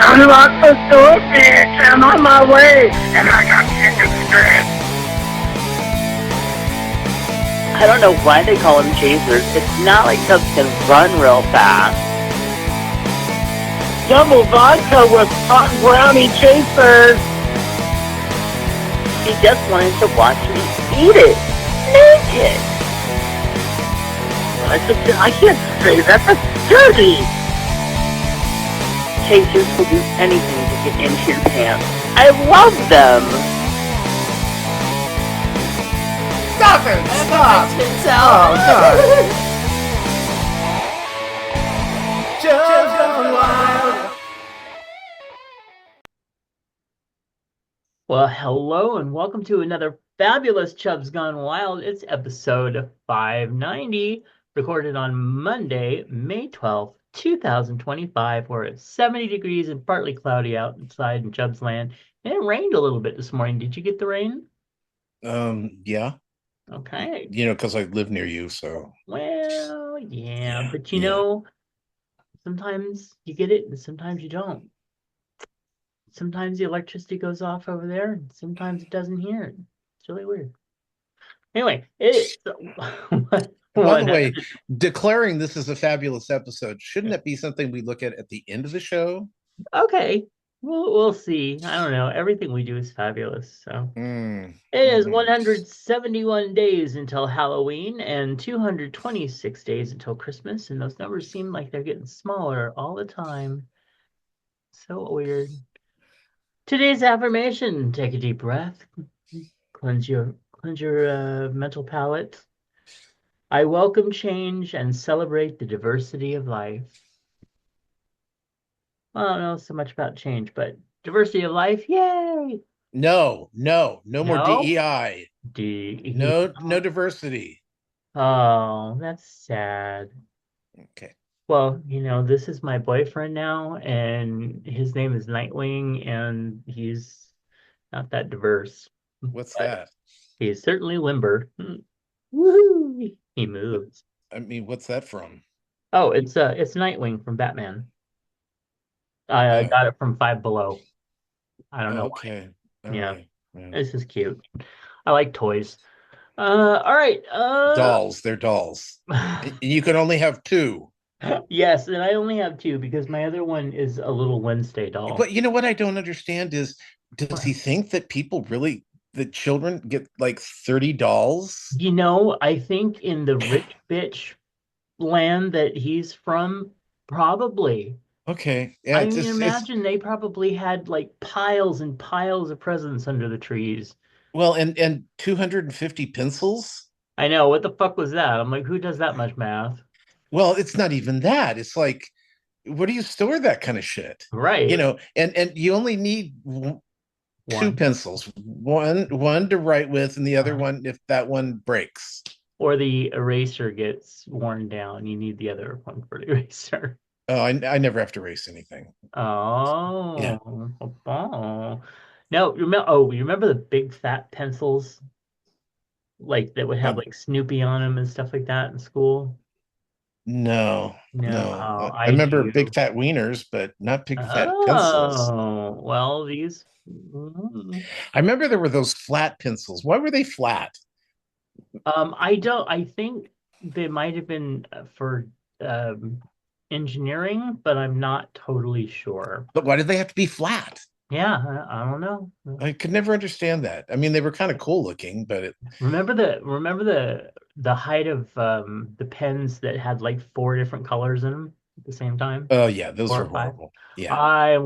Unlock the door, bitch. I'm on my way, and I got chicken strips. I don't know why they call them chasers. It's not like Chubs can run real fast. Double vodka with hot brownie chasers. She just wanted to watch me eat it. Naked. I can't say that. That's dirty. Chasers will do anything to get into your pants. I love them. Stop it! Stop! Oh, God! Chubs gone wild. Well, hello and welcome to another fabulous Chubs Gone Wild. It's episode 590, recorded on Monday, May 12th, 2025, where it's 70 degrees and partly cloudy outside in Chubs land. And it rained a little bit this morning. Did you get the rain? Yeah. Okay. Because I live near you, so. Well, yeah, but yeah. Sometimes you get it and sometimes you don't. Sometimes the electricity goes off over there, and sometimes it doesn't here. It's really weird. Anyway, By the way, declaring this is a fabulous episode, shouldn't that be something we look at the end of the show? Okay, we'll see. I don't know. Everything we do is fabulous. So it is 171 days until Halloween and 226 days until Christmas, and those numbers seem like they're getting smaller all the time. So weird. Today's affirmation: take a deep breath, cleanse your mental palate. I welcome change and celebrate the diversity of life. Well, I don't know so much about change, but diversity of life, yay! No more No? DEI. No diversity. Oh, that's sad. Okay. Well, this is my boyfriend now, and his name is Nightwing, and he's not that diverse. What's that? He's certainly limber. Woohoo! He moves. I mean, what's that from? Oh, it's Nightwing from Batman. I got it from Five Below. I don't know why. All right. This is cute. I like toys. All right. Dolls. They're dolls. You can only have two. Yes, and I only have two because my other one is a little Wednesday doll. But you know what I don't understand is, does he think that the children get like 30 dolls? I think in the rich bitch land that he's from, probably. Okay. Yeah, I mean, imagine they probably had like piles and piles of presents under the trees. Well, and 250 pencils? I know. What the fuck was that? I'm like, who does that much math? Well, it's not even that. It's like, where do you store that kind of shit? Right. And you only need two pencils, one to write with, and the other one if that one breaks. Or the eraser gets worn down. You need the other one for the eraser. Oh, I never have to erase anything. Oh. Yeah. Oh. No, you remember the big fat pencils? Like that would have like Snoopy on them and stuff like that in school? No. I remember do. big fat wieners, but not big fat pencils. Oh, well, these. I remember there were those flat pencils. Why were they flat? I think they might have been for engineering, but I'm not totally sure. But why did they have to be flat? Yeah, I don't know. I could never understand that. I mean, they were kind of cool looking, but remember the height of the pens that had like 4 different colors in them at the same time? Oh yeah, those were horrible. Yeah.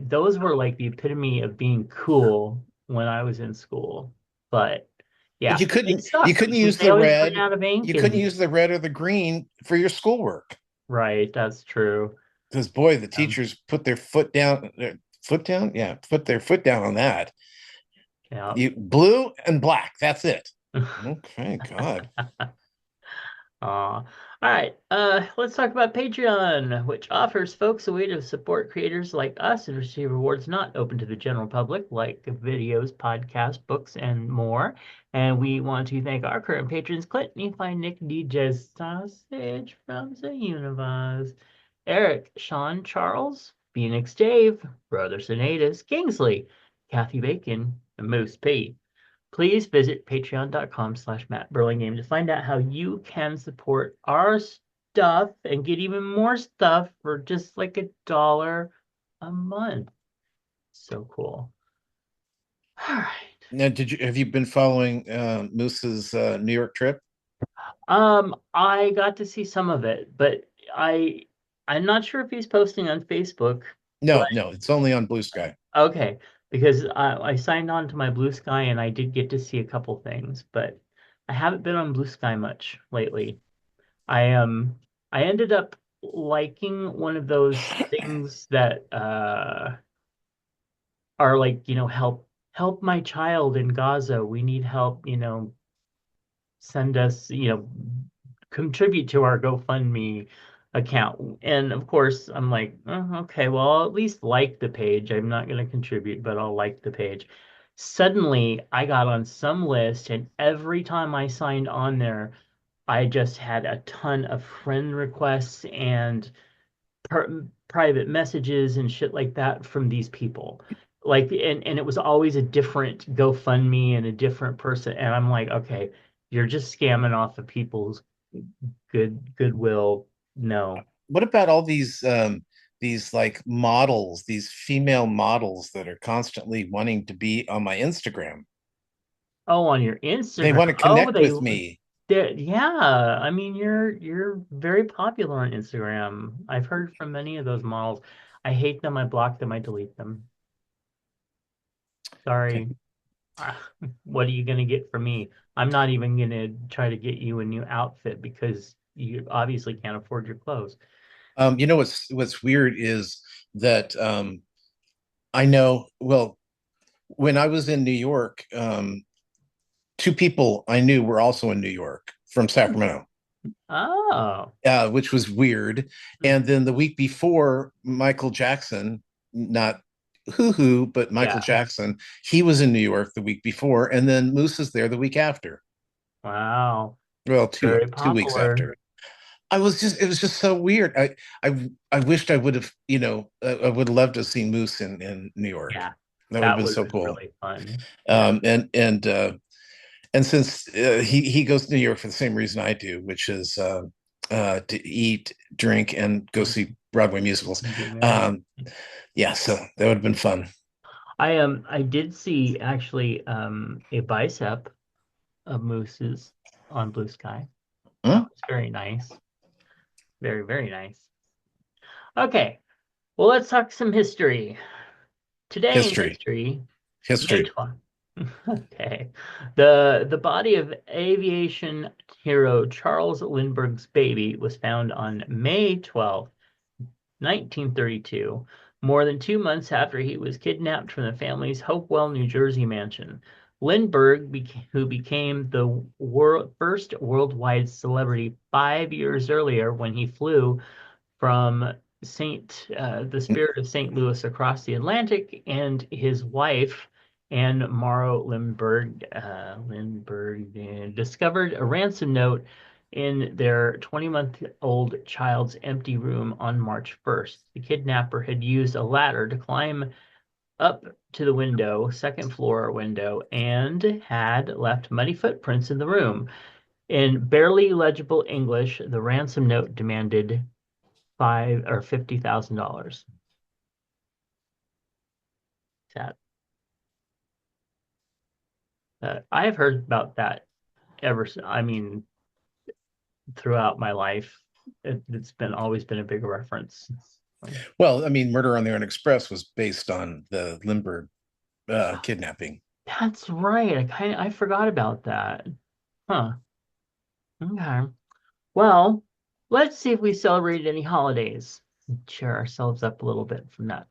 Those were like the epitome of being cool when I was in school. But yeah, but you couldn't use the red. You couldn't use the red or the green for your schoolwork. Right, that's true. Because boy, the teachers put their foot down. Put their foot down on that. Yeah. Blue and black. That's it. Okay, God. All right. Let's talk about Patreon, which offers folks a way to support creators like us and receive rewards not open to the general public, like videos, podcasts, books, and more. And we want to thank our current patrons: Clint, Nephi, Nick, DJ Sausage from the Universe, Eric, Sean, Charles, Phoenix Dave, Brother Sinatus, Kingsley, Kathy Bacon, and Moose P. Please visit patreon.com/Matt Burlingame to find out how you can support our stuff and get even more stuff for just like $1 a month. So cool. All right. Now, have you been following Moose's New York trip? I got to see some of it, but I'm not sure if he's posting on Facebook. No, But no, it's only on Blue Sky. okay, because I signed on to my Blue Sky and I did get to see a couple things, but I haven't been on Blue Sky much lately. I ended up liking one of those things that are like, help my child in Gaza. We need help, send us, contribute to our GoFundMe account. And of course, I'm like, oh, okay, well, I'll at least like the page. I'm not going to contribute, but I'll like the page. Suddenly, I got on some list, and every time I signed on there, I just had a ton of friend requests and private messages and shit like that from these people. Like, and it was always a different GoFundMe and a different person. And I'm like, okay, you're just scamming off of people's goodwill. No. What about all these like models, these female models that are constantly wanting to be on my Instagram? Oh, on your They Instagram. want to Oh, connect with me. yeah. I mean, you're very popular on Instagram. I've heard from many of those models. I hate them. I block them. I delete them. Okay. Sorry. What are you going to get from me? I'm not even going to try to get you a new outfit because you obviously can't afford your clothes. You know what's weird is that I know, well, when I was in New York, two people I knew were also in New York from Sacramento, Oh, which was weird. And then the week before, Michael Jackson, not Hoo Hoo, but Michael yeah. Jackson, he was in New York the week before, and then Moose is there the week after. Wow. Well, Very two weeks popular. after. It was just so weird. I wished I would have, I would love to have seen Moose in New York. Yeah. That would have That been would have so been cool. really fun. Yeah. And since he goes to New York for the same reason I do, which is to eat, drink, and go see Broadway musicals. And get married. Um, yeah, so that would have been fun. I did see actually a bicep of mooses on Blue Sky. That Hmm? was very nice. Very, very nice. Okay. Well, let's talk some history. Today in History, history, May history. 12th. Okay. The body of aviation hero Charles Lindbergh's baby was found on May 12th, 1932, more than 2 months after he was kidnapped from the family's Hopewell, New Jersey mansion. Lindbergh, who became the first worldwide celebrity 5 years earlier when he flew from the Spirit of St. Louis across the Atlantic, and his wife, Anne Morrow Lindbergh discovered a ransom note in their 20-month-old child's empty room on March 1st. The kidnapper had used a ladder to climb up to the second floor window, and had left muddy footprints in the room. In barely legible English, the ransom note demanded $50,000. That I have heard about that I mean, throughout my life. It's been always been a big reference. Well, I mean, Murder on the Orient Express was based on the Lindbergh kidnapping. That's right. I forgot about that. Huh. Okay. Well, let's see if we celebrated any holidays. Cheer ourselves up a little bit from that.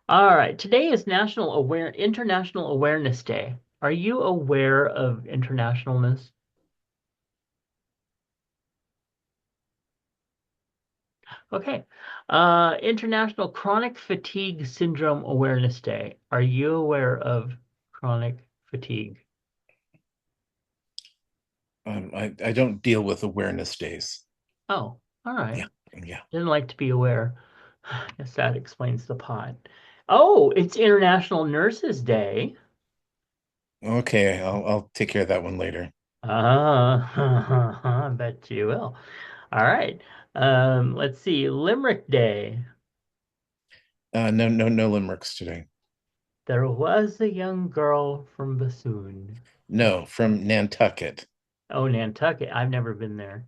All right. Today is International Awareness Day. Are you aware of internationalness? Okay. International Chronic Fatigue Syndrome Awareness Day. Are you aware of chronic fatigue? I don't deal with awareness days. Oh, all right. Yeah, yeah. Didn't like to be aware. I guess that explains the pot. Oh, it's International Nurses Day. Okay, I'll take care of that one later. I bet you will. All right. Let's see. Limerick Day. No limericks today. There was a young girl from Bassoon. No, from Nantucket. Oh, Nantucket. I've never been there.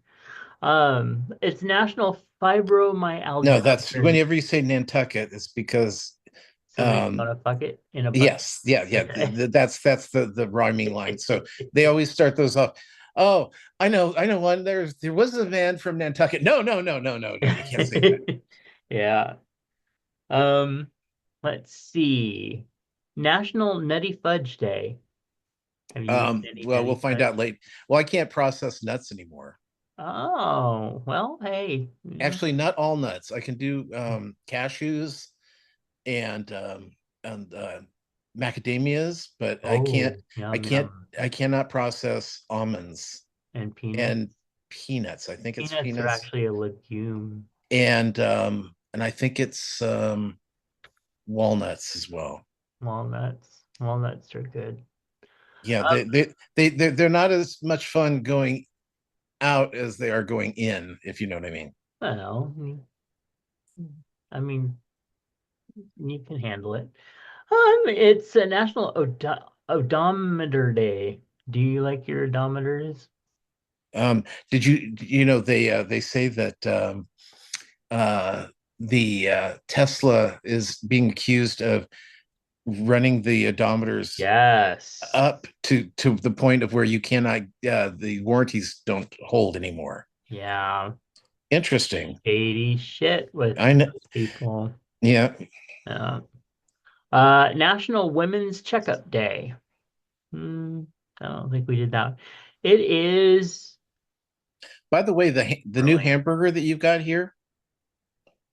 It's National No, Fibromyalgia that's Awareness. whenever you say Nantucket, it's because Somebody's gonna fuck it in a bucket. yes, yeah, Okay. that's the rhyming line. So they always start those off. Oh, I know one. There was a man from Nantucket. No. You can't say that. Yeah. Um, let's see. National Nutty Fudge Day. Have you eaten any Well, we'll nutty find fudge? out late. Well, I can't process nuts anymore. Oh, well, hey. Actually, not all nuts. I can do cashews and macadamias, but Oh, I yum can't yum. I cannot process almonds And peanuts. and peanuts. I think it's Peanuts are peanuts actually a legume. and I think it's walnuts as well. Walnuts. Walnuts are good. Yeah, Um, they're not as much fun going out as they are going in, if you know what I mean. well, I mean, you can handle it. It's a National Odometer Day. Do you like your odometers? Did you know they say that uh, the Tesla is being accused of running the odometers Yes. up to the point of where you cannot the warranties don't hold anymore. Yeah. Interesting. Shady shit with I know. those people. Yeah. Uh, National Women's Checkup Day. Hmm, I don't think we did that. It is By the way, the new Burlingame. hamburger that you've got here,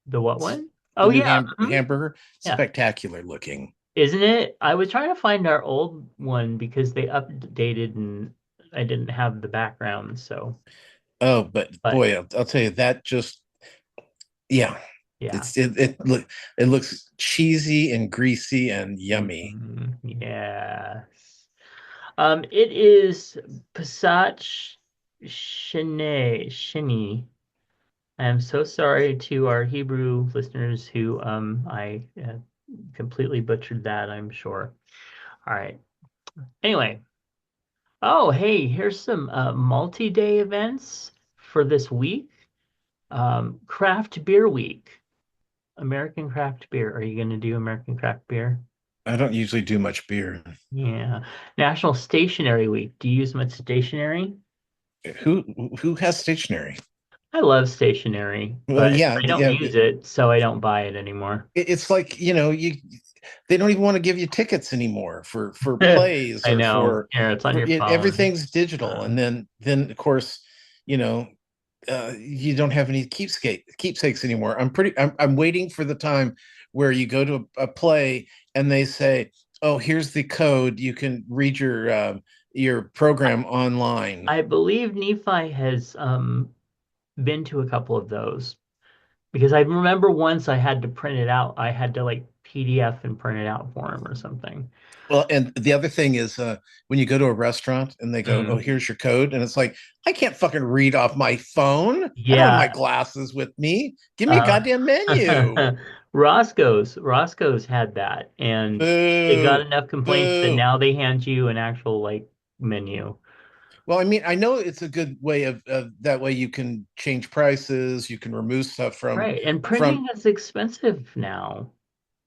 The what one? the Oh new yeah. hamburger, Yeah. spectacular looking. Isn't it? I was trying to find our old one because they updated and I didn't have the background, so Oh, but but boy, I'll tell you that just yeah, yeah. it looks cheesy and greasy and yummy. Yes. It is Passach Shene. I am so sorry to our Hebrew listeners who I completely butchered that, I'm sure. All right. Anyway, oh hey, here's some multi-day events for this week. Craft Beer Week, American craft beer. Are you going to do American craft beer? I don't usually do much beer. Yeah. National Stationery Week. Do you use much stationery? Who who has stationery? I love stationery, Well, but yeah, I don't yeah. use it, so I don't buy it anymore. It's like you they don't even want to give you tickets anymore for plays I or know. Here, it's on for your phone. everything's digital, and then of course you know you don't have any keepsakes anymore. I'm waiting for the time where you go to a play and they say, oh, here's the code, you can read your program online. I believe Nephi has been to a couple of those because I remember once I had to print it out. I had to like PDF and print it out for him or something. Well, and the other thing is when you go to a restaurant and they go, "Oh, Mm. here's your code," and it's like, I can't fucking read off my phone. I don't have my Yeah. glasses with me. Give me a Uh, goddamn menu. Roscoe's had that, and it got Boo, enough complaints that boo. now they hand you an actual like menu. Well, I mean, I know it's a good way of that way you can change prices, you can remove stuff Right. And from printing is expensive now.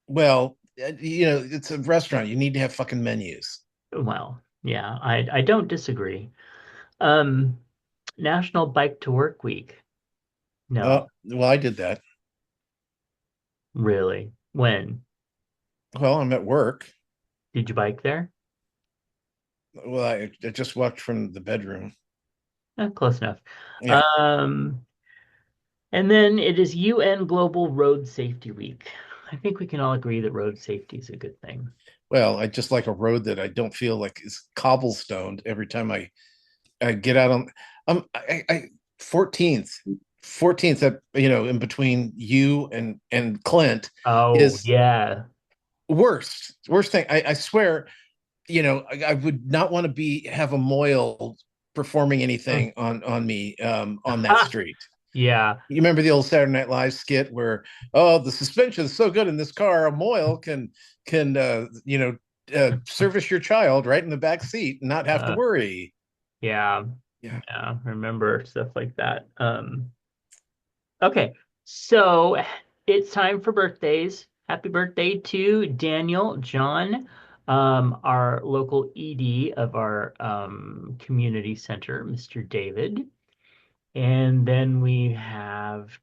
well, it's a restaurant. You need to have fucking menus. Well, yeah, I don't disagree. Um, National Bike to Work Week. No, Well, I did that. really. When? Well, I'm at work. Did you bike there? Well, I just walked from the bedroom. Close enough. Yeah. Um, and then it is UN Global Road Safety Week. I think we can all agree that road safety is a good thing. Well, I just like a road that I don't feel like is cobblestoned every time I get out on I 14th 14th, in between you and Clint, Oh, is yeah. worst thing. I swear, I would not want to have a moil performing anything on me on that street. Yeah. You remember the old Saturday Night Live skit where, oh, the suspension is so good in this car, a moil can service your child right in the back seat and not have to Uh, worry. yeah. Yeah, Yeah. Remember stuff like that. Okay. So it's time for birthdays. Happy birthday to Daniel John, our local ED of our community center, Mr. David. And then we have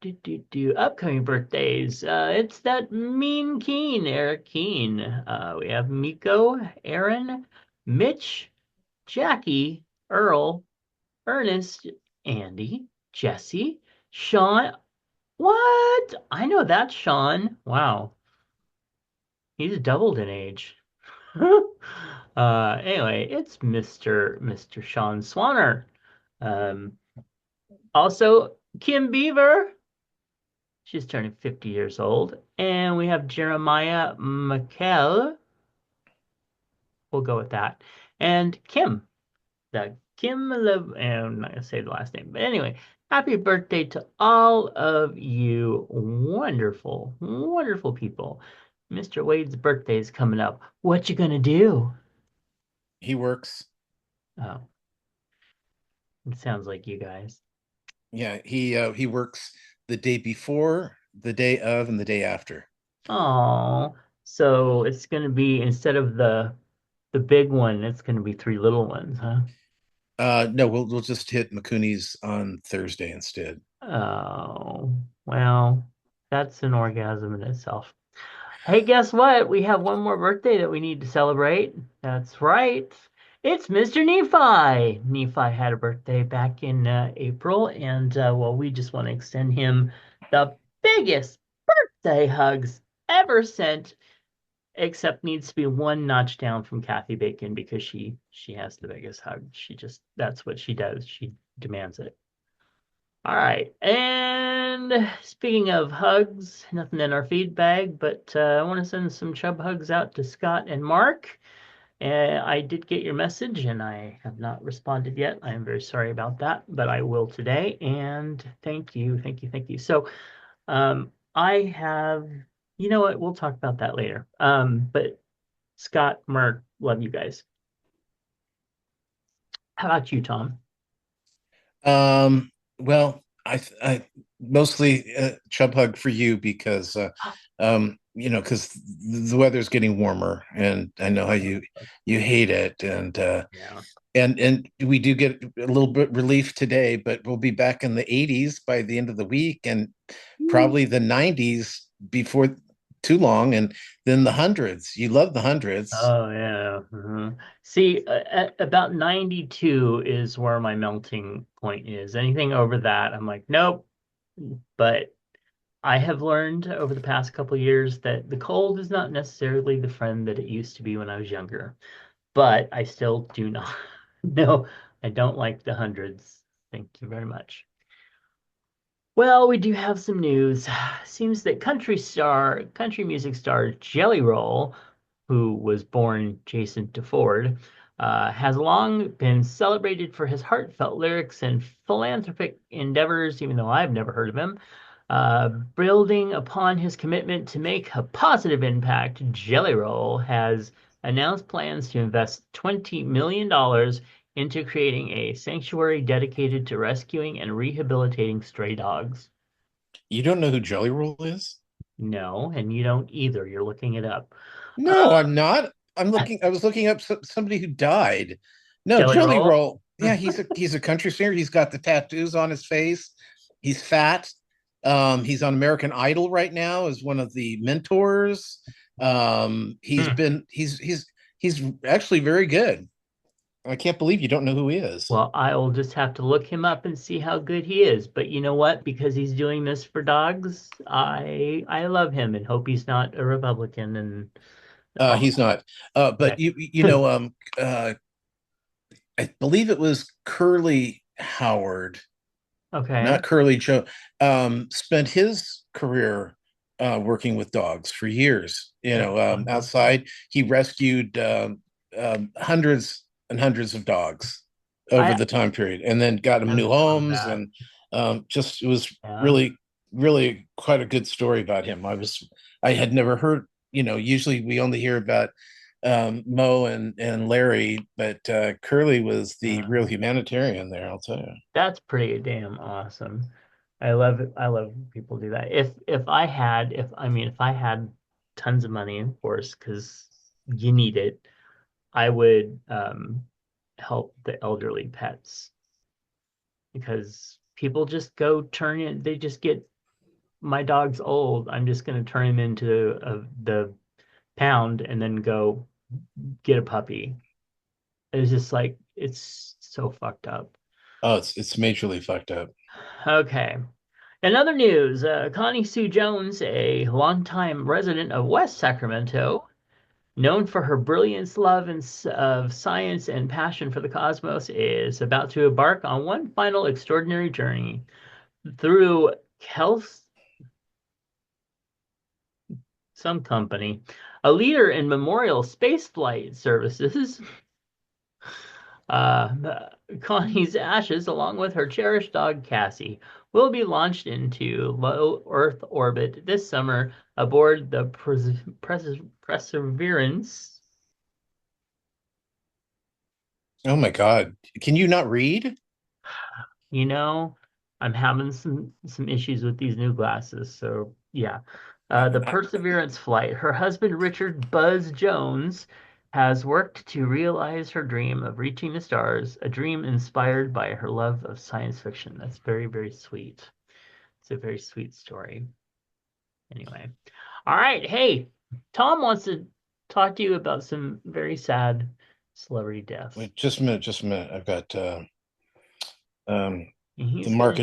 upcoming birthdays. It's that mean Keen, Eric Keen. We have Miko, Aaron, Mitch, Jackie, Earl, Ernest, Andy, Jesse, Sean. What? I know that Sean. Wow, he's doubled in age. Anyway, it's Mr. Sean Swanner. Um, Also, Kim Beaver. She's turning 50 years old. And we have Jeremiah McKell. We'll go with that. And Kim. The Kim Lev, and I'm not gonna say the last name. But anyway, happy birthday to all of you wonderful, wonderful people. Mr. Wade's birthday is coming up. What you gonna do? he works. Oh, it sounds like you guys. Yeah, he works the day before, the day of, and the day after. Oh, so it's gonna be instead of the big one, it's gonna be three little ones, huh? No, we'll just hit McCooney's on Thursday instead. Oh, well, that's an orgasm in itself. Hey, guess what? We have one more birthday that we need to celebrate. That's right. It's Mr. Nephi. Nephi had a birthday back in April, and well, we just want to extend him the biggest birthday hugs ever sent, except needs to be one notch down from Kathy Bacon because she has the biggest hug. She just that's what she does. She demands it. All right. And speaking of hugs, nothing in our feed bag, but I want to send some Chub hugs out to Scott and Mark. I did get your message and I have not responded yet. I am very sorry about that, but I will today. And thank you, thank you, thank you. So I have, you know what? We'll talk about that later. But Scott, Mark, love you guys. How about you, Tom? Well, I mostly chub hug for you because because the weather's getting warmer, and I know how you hate it, Yeah. and we do get a little bit relief today, but we'll be back in the 80s by the end of the week, and probably the 90s before too long, and then the hundreds. You love the hundreds. Oh yeah. See, at about 92 is where my melting point is. Anything over that, I'm like, nope. But I have learned over the past couple of years that the cold is not necessarily the friend that it used to be when I was younger. But I still do not. No, I don't like the hundreds. Thank you very much. Well, we do have some news. Seems that country music star Jelly Roll, who was born Jason DeFord, has long been celebrated for his heartfelt lyrics and philanthropic endeavors, even though I've never heard of him. Building upon his commitment to make a positive impact, Jelly Roll has announced plans to invest $20 million into creating a sanctuary dedicated to rescuing and rehabilitating stray dogs. You don't know who Jelly Roll is? No, and you don't either. You're looking it up. No, I'm not. I was looking up somebody who died. No, Jelly Jelly Roll? Roll. Yeah, he's a country singer. He's got the tattoos on his face. He's fat. He's on American Idol right now as one of the mentors. He's Hmm. been he's actually very good. I can't believe you don't know who he is. Well, I'll just have to look him up and see how good he is. But you know what? Because he's doing this for dogs, I love him and hope he's not a Republican. And oh, He's not. But okay. I believe it was Curly Howard. Okay. not Curly Joe. Spent his career working with dogs for years. That's wonderful. Outside, he rescued hundreds and hundreds of dogs over I the time period, and then got them I new love homes, that. and just it was Yeah. really, really quite a good story about him. I had never heard. Usually we only hear about Mo and Larry, but Curly was the real Yeah. humanitarian there. I'll tell you. That's pretty damn awesome. I love it. I love when people do that. If I had tons of money, of course, because you need it, I would help the elderly pets because people just go turn it. They just get my dog's old. I'm just gonna turn him into the pound and then go get a puppy. It's just like it's so fucked up. Oh, it's majorly fucked up. Okay. In other news, Connie Sue Jones, a longtime resident of West Sacramento, known for her brilliance, love, of science, and passion for the cosmos, is about to embark on one final extraordinary journey through Kels, some company, a leader in memorial spaceflight services. Connie's ashes, along with her cherished dog Cassie, will be launched into low Earth orbit this summer aboard the Perseverance. Oh my God. Can you not read? You know, I'm having some issues with these new glasses, so yeah. The I, Perseverance flight. Her husband Richard Buzz Jones has worked to realize her dream of reaching the stars, a dream inspired by her love of science fiction. That's very, very sweet. It's a very sweet story. Anyway. All right. Hey, Tom wants to talk to you about some very sad celebrity deaths. wait, just a minute, just a minute. I've got um He's gonna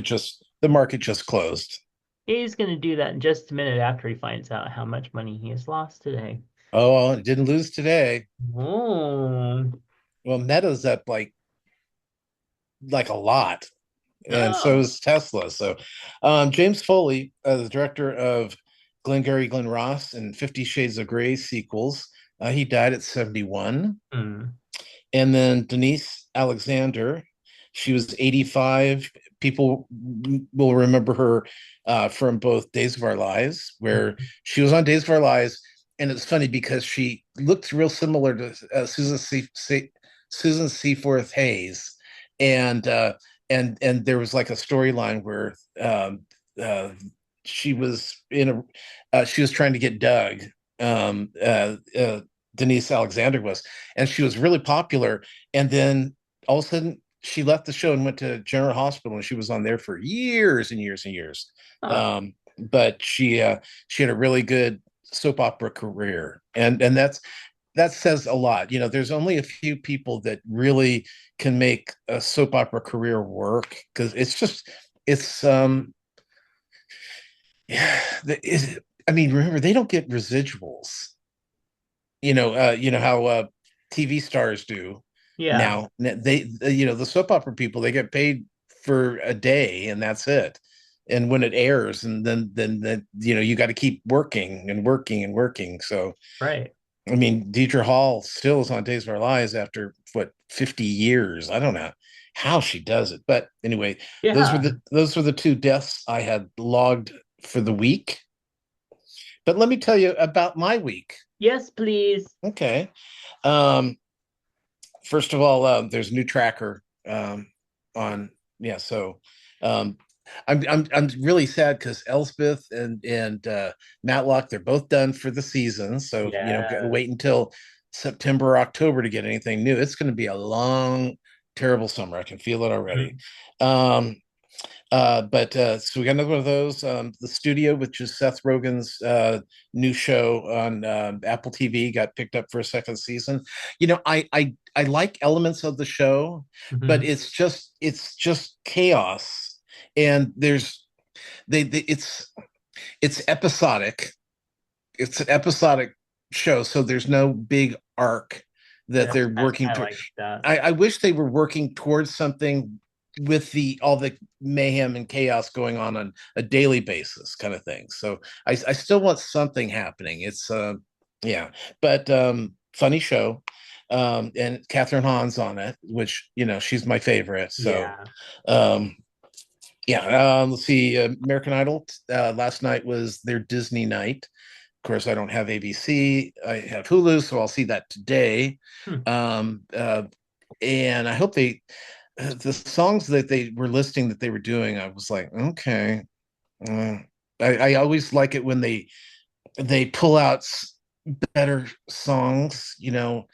the market just closed. he's gonna do that in just a minute after he finds out how much money he has lost today. Oh, well, it didn't lose today. Oh, Well, Meta's up like a lot, and so oh. is Tesla. So James Foley, the director of Glengarry Glen Ross and 50 Shades of Grey sequels, he died at 71. Hmm. And then Denise Alexander, she was 85. People will remember her from both Days of Our Lives, where she was on Days of Our Lives. And it's funny because she looked real similar to Susan Seaforth Hayes. And and there was like a storyline where uh, she was she was trying to get Doug. Um, uh, uh, Denise Alexander was, and she was really popular. And then all of a sudden, she left the show and went to General Hospital, and she was on there for years and years and years. Huh. But she had a really good soap opera career, and that says a lot. There's only a few people that really can make a soap opera career work because it's yeah. I mean, remember they don't get residuals. You know how TV stars do Yeah, now. The soap opera people, they get paid for a day and that's it. And when it airs, and then you got to keep working and working and working. So right. I mean, Deidre Hall still is on Days of Our Lives after what 50 years. I don't know how she does it, but anyway, Yeah. those were the two deaths I had logged for the week. But let me tell you about my week. Yes, please. Okay. Um, First of all, there's a new tracker on yeah. So um, I'm really sad because Elspeth and Matlock, they're both done for the season. So got to Yeah. wait until September or October to get anything new. It's going to be a long, terrible summer. I can feel it already. Mhm. Um, but so we got another one of those. The Studio, which is Seth Rogen's new show on Apple TV, got picked up for a second season. I like elements of the show, but Mhm. it's just chaos, and it's episodic. It's an episodic show, so there's no big arc that they're I working toward. like that. I wish they were working towards something with the all the mayhem and chaos going on a daily basis kind of thing. So I still want something happening. It's yeah, but funny show. And Catherine Hahn's on it, which she's my favorite. So Yeah. um let's see, American Idol last night was their Disney night. Of course, I don't have ABC. I have Hulu, so I'll see that today. Hmm. Um, and I hope the songs that they were listing that they were doing, I was like, okay. Uh, I always like it when they pull out better songs, or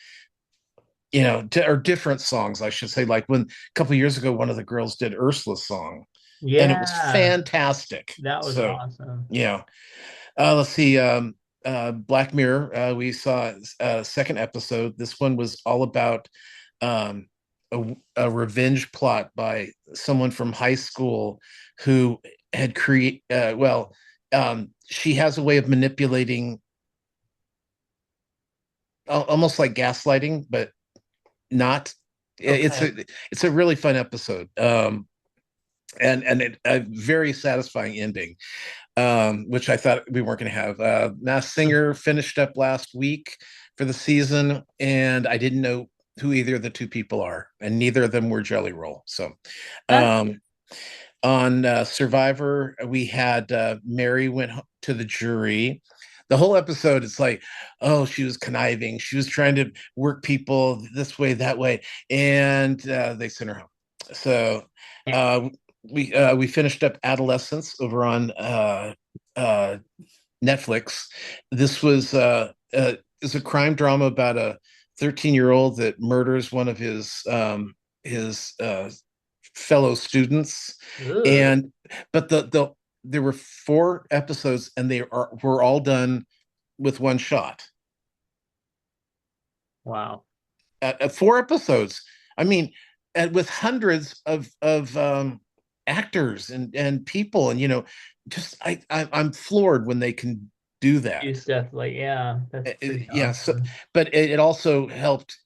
different songs, I should say. Like when a couple of years ago, one of the girls did Ursula's song, and it was Yeah. fantastic. That was So, awesome. yeah. Let's see. Black Mirror. We saw a second episode. This one was all about um, a revenge plot by someone from high school who had created. She has a way of manipulating, almost like gaslighting, but not. It's Okay. a really fun episode. A very satisfying ending, which I thought we weren't going to have. Masked Singer finished up last week for the season, and I didn't know who either of the two people are, and neither of them were Jelly Roll. So, That's um, on Survivor, we had Mary went to the jury. The whole episode, it's like, oh, she was conniving. She was trying to work people this way, that way, and they sent her home. So uh, we finished up Adolescence over on uh, Netflix. This was is a crime drama about a 13-year-old that murders one of his fellow students, ugh. and but there were 4 episodes, and were all done with one shot. Wow. At 4 episodes, I mean, and with hundreds of actors and people, and just I'm floored when they can do You that. definitely, yeah. That's pretty Yeah. So, awesome. but it also helped.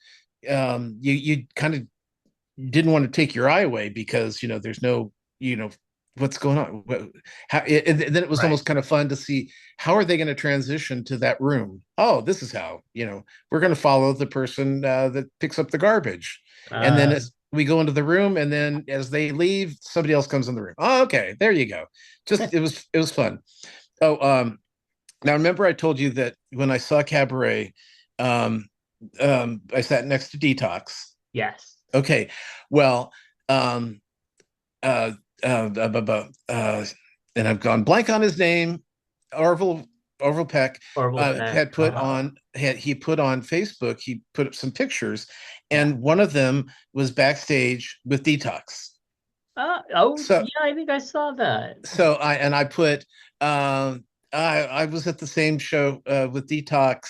You kind of didn't want to take your eye away because there's no what's going on. And then it was Right. almost kind of fun to see how are they going to transition to that room. Oh, this is how we're going to follow the person that picks up the garbage, and then Uh, as we go into the room, and then as they leave, somebody else comes in the room. Oh, okay, there you go. Just it was fun. Oh, now remember I told you that when I saw Cabaret, um, I sat next to Detox. yes. Okay, well, um, uh, uh, and I've gone blank on his name. Orville Orville Peck Horrible fact. had put on he put on Facebook. He put up some pictures, Yeah. and one of them was backstage with Detox. Oh, So yeah, I think I saw that. I put I was at the same show with Detox.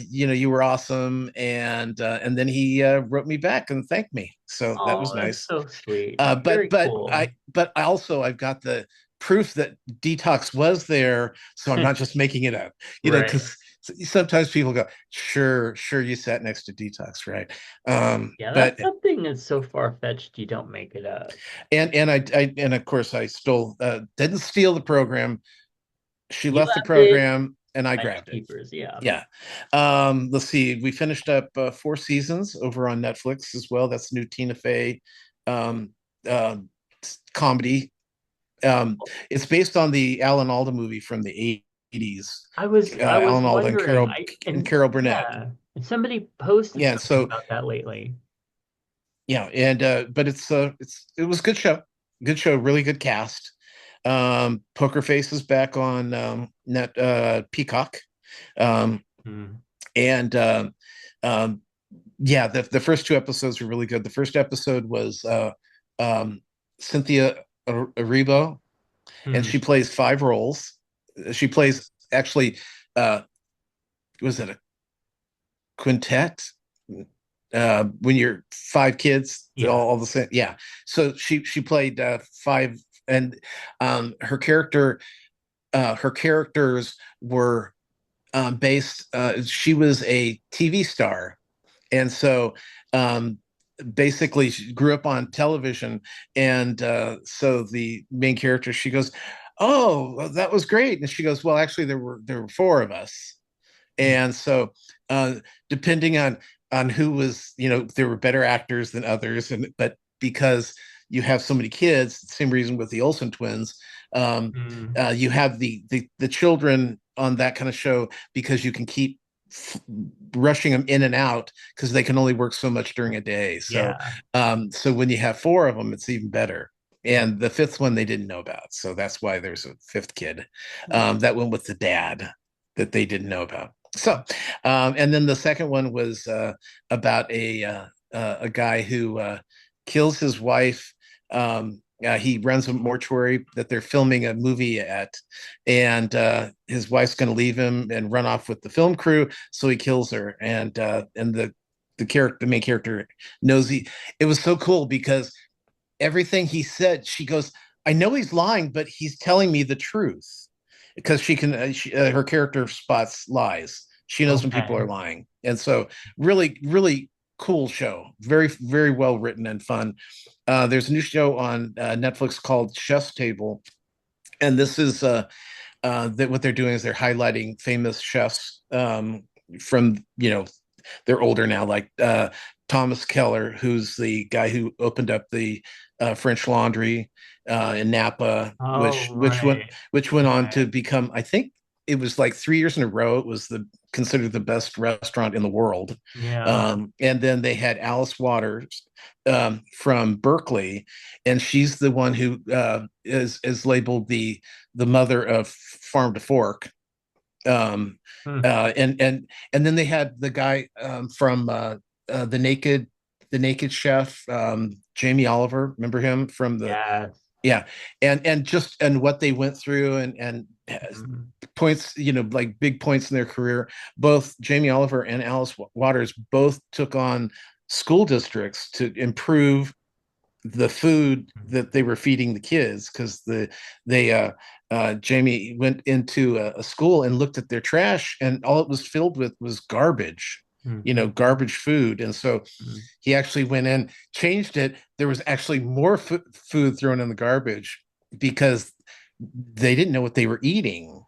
You were awesome, and then he wrote me back and thanked me. So that was Oh, that's nice. so sweet. But Very but cool. I also I've got the proof that Detox was there, so I'm not just making it up. Right. Because sometimes people go, sure, you sat next to Detox, right? Yeah, that's But something that's so far-fetched you don't make it up. and of course I stole didn't steal the program. She You left the have it, program, and I fetch grabbed it. keepers, yeah. Yeah. Let's see. We finished up 4 seasons over on Netflix as well. That's new Tina Fey um, uh, comedy. It's based on the Alan Alda movie from the 80s. I was Alan Alda and wondering, Carol Burnett. yeah, and somebody posted Yeah. something So about that lately. yeah, and but it was a good show. Good show. Really good cast. Poker Face is back on net Peacock. Um, Hmm. and um, yeah, the first 2 episodes were really good. The first episode was Cynthia Erivo, and Hmm. she plays 5 roles. She plays actually, was it a quintet? When you're 5 kids, Yeah. all the same. Yeah. So she played 5, and her characters were based. She was a TV star, and so um, basically she grew up on television, and so the main character, she goes, "Oh, that was great," and she goes, "Well, actually, there were four of us." And so uh depending on who was, there were better actors than others, and but because you have so many kids, same reason with the Olsen twins, um you have the children on that kind of show, because you can keep rushing them in and out, because they can only work so much during a day. So Yeah. so when you have four of them, it's even better. And the fifth one they didn't know about, so that's why there's a fifth kid, that went with the dad, that they didn't know about. So and then the second one was about a guy who kills his wife. He runs a mortuary that they're filming a movie at, and his wife's going to leave him and run off with the film crew, so he kills her. And the main character knows he. It was so cool because everything he said, she goes, "I know he's lying, but he's telling me the truth." Because her character spots lies. She knows when people Okay. are lying, and so really, really cool show. Very, very well written and fun. There's a new show on Netflix called Chef's Table, and this is that what they're doing is they're highlighting famous chefs, from, they're older now, like Thomas Keller, who's the guy who opened up the French Laundry in Napa, Oh, which went on to right. become, I think it was like 3 years in a row, it was considered the best restaurant in the world. Yeah. And then they had Alice Waters, from Berkeley, and she's the one who is labeled the mother of Farm to Fork. Um, Hmm. and then they had the guy, from the Naked Chef, Jamie Oliver. Remember him from the Yeah. yeah, and what they went through, and Mhm. points, like big points in their career. Both Jamie Oliver and Alice Waters both took on school districts to improve the food that they were feeding the kids, because they Jamie went into a school and looked at their trash, and all it was filled with was garbage, Mhm. garbage food. And so Mhm. he actually went in, changed it. There was actually more food thrown in the garbage, because they didn't know what they were eating.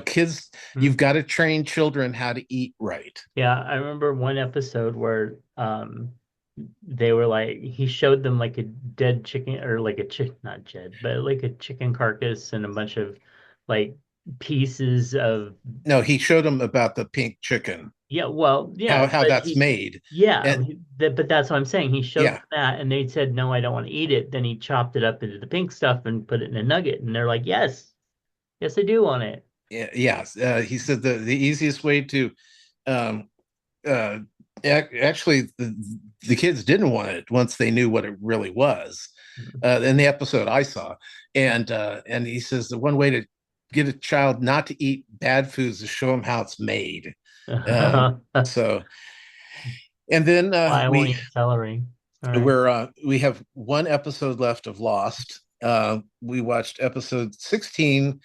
Kids, you've Mhm. got to train children how to eat right. Yeah, I remember one episode where they were like he showed them like a dead chicken, or like a chick not dead, but like a chicken carcass and a bunch of like pieces of. No, he showed them about the pink chicken, Yeah, well, yeah, how but that's made. yeah, And but that's what I'm saying. He showed yeah, them that, and they said, "No, I don't want to eat it." Then he chopped it up into the pink stuff and put it in a nugget, and they're like, "Yes, yes, I do want it." yeah, yes. He said the easiest way to, um, uh, actually, the kids didn't want it once they knew what it really was. In the episode I saw, and he says the one way to get a child not to eat bad foods is show them how it's made. Why So, and then I won't eat celery. All right. we have one episode left of Lost. We watched episode 16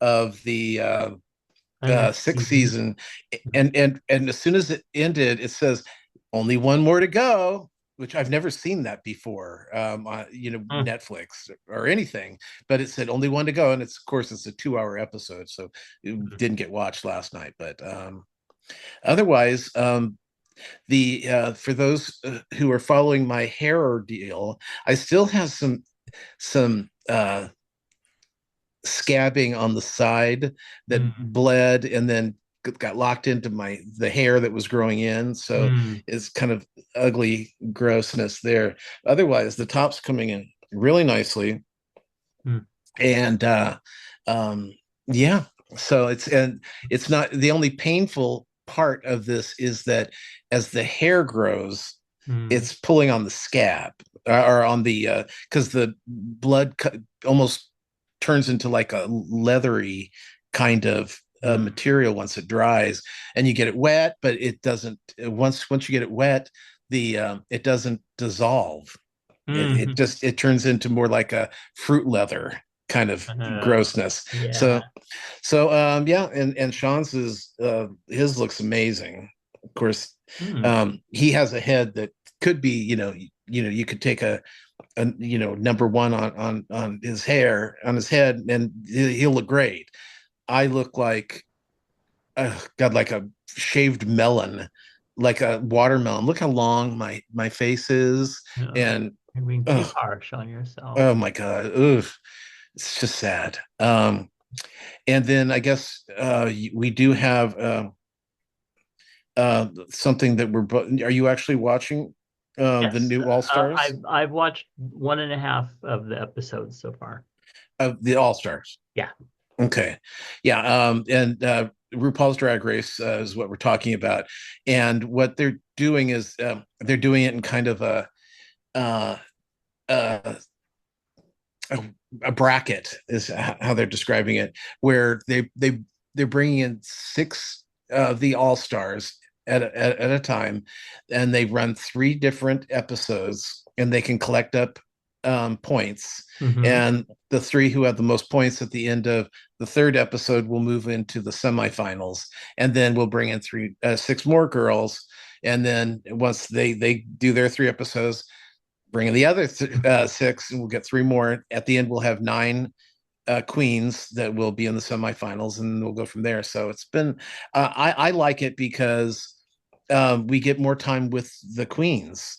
of the I never sixth seen. season, and as soon as it ended, it says only one more to go, which I've never seen that before. Hmm. Netflix or anything, but it said only one to go, and it's, of course, it's a 2 hour episode, so it didn't get watched last night. But otherwise, the for those who are following my hair ordeal, I still have some scabbing on the side that Hmm. bled, and then got locked into the hair that was growing in. So Hmm. it's kind of ugly grossness there. Otherwise, the top's coming in really nicely. Hmm. And um, yeah, so it's not the only painful part of this is that as the hair grows, Hmm. it's pulling on the scab, or on the because the blood almost turns into like a leathery kind of Hmm. material once it dries, and you get it wet, but it doesn't. Once you get it wet, the it doesn't dissolve. It Hmm. just it turns into more like a fruit leather kind of grossness. Yeah. So yeah, and Sean's is his looks amazing. Of course, Hmm. he has a head that could be, you could take a number one on his hair on his head, and he'll look great. I look like, God, like a shaved melon, like a watermelon. Look how long my face is, No, and you're being too oh, harsh on yourself. oh my God, ugh, it's just sad. And then I guess we do have something that are you actually watching the Yes, new All Stars? I've watched one and a half of the episodes so far. The All Stars. Yeah. Okay. Yeah. And RuPaul's Drag Race is what we're talking about. And what they're doing is they're doing it in kind of uh, uh, a, a bracket, is how they're describing it, where they're bringing in six of the All Stars at a time, and they run three different episodes, and they can collect up points. Hmm. And the three who have the most points at the end of the third episode will move into the semifinals, and then we'll bring in six more girls. And then once they do their three episodes, bring in the other six, and we'll get three more. At the end, we'll have nine queens that will be in the semifinals, and we'll go from there. So it's been, I like it because we get more time with the queens.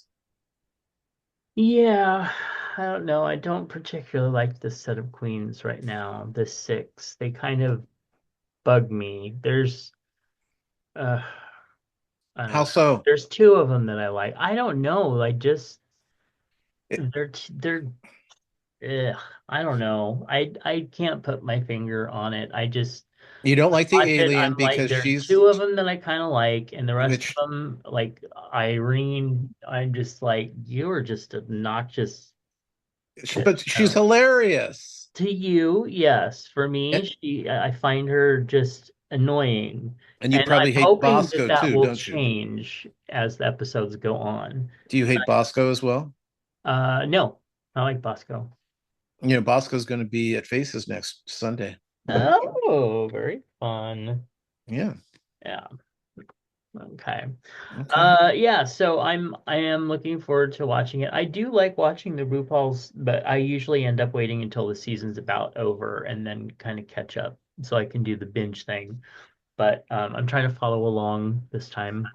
Yeah, I don't know. I don't particularly like this set of queens right now. The six, they kind of bug me. Uh, I don't How know. so? There's two of them that I like. I don't know. Like just It, they're ugh, I don't know. I can't put my finger on it. I just you don't like the watch it. alien I'm like, because there's she's two of them that I kind of like, and the rest which, of them, like Irene, I'm just like, you're just obnoxious. but she's No. hilarious. To you, yes. For me, And, I find her just annoying, and you and I'm probably hate hoping that Bosco that too, will don't you? change as the episodes go on. Do you hate Bosco as well? No, I like Bosco. Bosco's going to be at Faces next Sunday. Oh, very fun. Yeah. Yeah. Okay. Okay. Yeah, so I am looking forward to watching it. I do like watching the RuPaul's, but I usually end up waiting until the season's about over and then kind of catch up so I can do the binge thing. But I'm trying to follow along this time.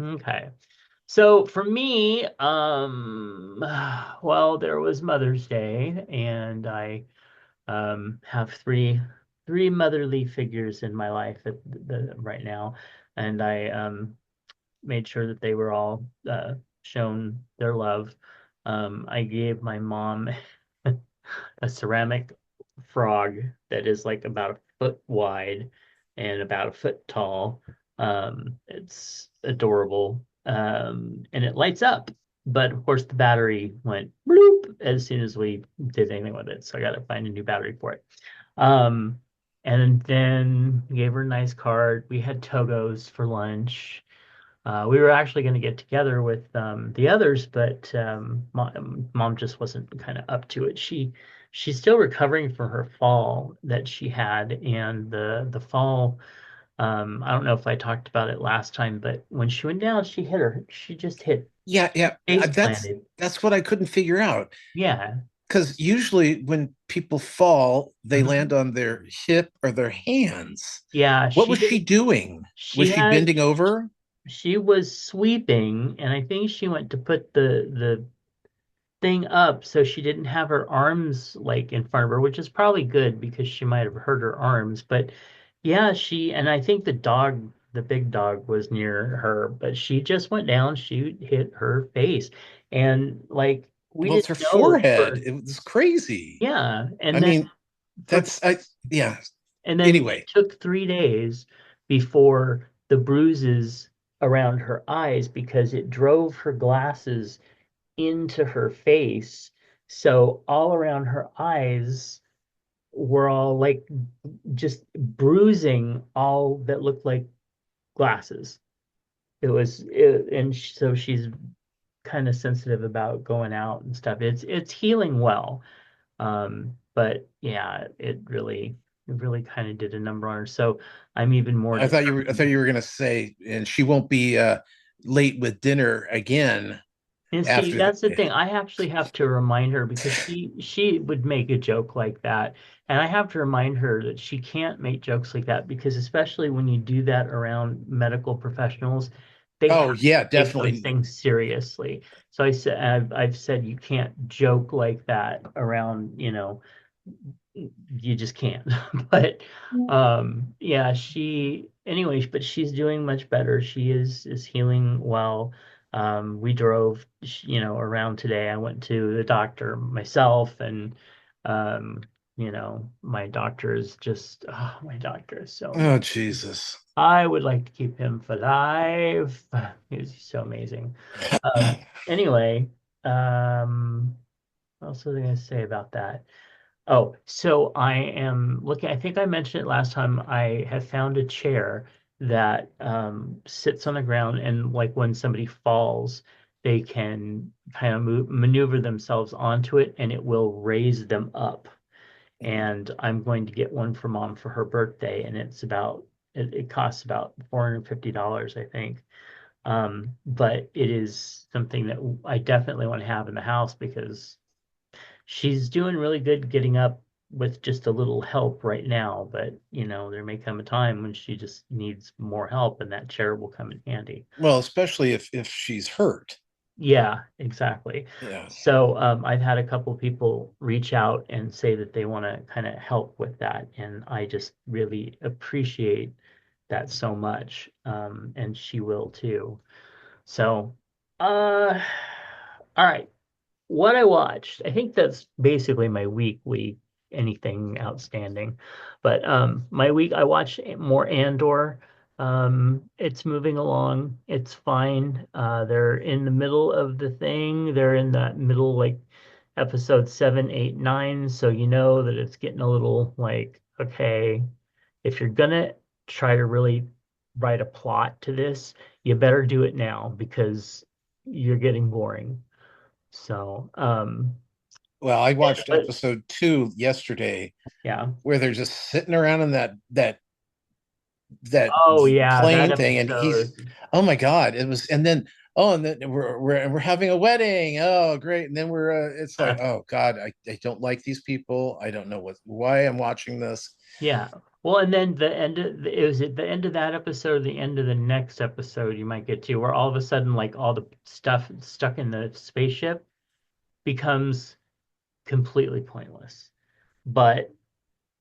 Okay. So for me, well, there was Mother's Day, and I have three motherly figures in my life at right now, and I made sure that they were all shown their love. I gave my mom a ceramic frog that is like about a foot wide and about a foot tall. It's adorable. And it lights up. But of course, the battery went bloop as soon as we did anything with it. So I got to find a new battery for it. Um, and then gave her a nice card. We had Togos for lunch. We were actually going to get together with the others, but mom just wasn't kind of up to it. She's still recovering from her fall that she had, and the fall. I don't know if I talked about it last time, but when she went down, she just hit Yeah, yeah. face That's planted. that's what I couldn't figure out. Yeah, Because usually when people fall, they mhm. land on their hip or their hands. Yeah. What was she doing? Was She she had bending over? she was sweeping, and I think she went to put the thing up so she didn't have her arms like in front of her, which is probably good because she might have hurt her arms. But yeah, and I think the big dog was near her, but she just went down, she hit her face. And like we Well, it's didn't her know forehead. It was crazy. yeah, I and then mean, for yeah. and then Anyway, it took 3 days before the bruises around her eyes because it drove her glasses into her face. So all around her eyes were all like just bruising, all that looked like glasses. So she's kind of sensitive about going out and stuff. It's healing well. But yeah, it really kind of did a number on her. So I'm even more I thought you were determined. going to say, and she won't be late with dinner again And see, after the. that's the thing. I actually have to remind her because she would make a joke like that. And I have to remind her that she can't make jokes like that because especially when you do that around medical professionals, they Oh have yeah, to take those definitely. things seriously. So I've said you can't joke like that around, you just can't. But yeah, but she's doing much better. She is healing well. We drove, around today. I went to the doctor myself, and um, my doctor is just, oh, my doctor is so Oh amazing. Jesus. I would like to keep him for life. He's so amazing. Anyway, what else was I going to say about that? Oh, so I am looking, I think I mentioned it last time. I have found a chair that sits on the ground, and like when somebody falls, they can kind of maneuver themselves onto it and it will raise them up. And I'm going to get one for mom for her birthday, and it costs about $450, I think. But it is something that I definitely want to have in the house because she's doing really good getting up with just a little help right now, but there may come a time when she just needs more help and that chair will come in handy. Well, especially if she's hurt. Yeah, exactly. Yeah. So I've had a couple people reach out and say that they want to kind of help with that, and I just really appreciate that so much. And she will too. So, all right. What I watched, I think that's basically my week, anything outstanding. But my week, I watched more Andor. It's moving along. It's fine. They're in the middle of the thing. They're in that middle, like episode 7, 8, 9. So you know that it's getting a little like, okay, if you're gonna try to really write a plot to this, you better do it now because you're getting boring. So, Well, I watched but episode 2 yesterday yeah. where they're just sitting around in that Oh yeah, that plane thing, and he's, episode. oh my God, it was, and then we're having a wedding. Oh, great. And then it's like, oh God, I don't like these people. I don't know why I'm watching this. Yeah. Well, and then it was at the end of that episode, the end of the next episode you might get to, where all of a sudden, like all the stuff stuck in the spaceship becomes completely pointless. But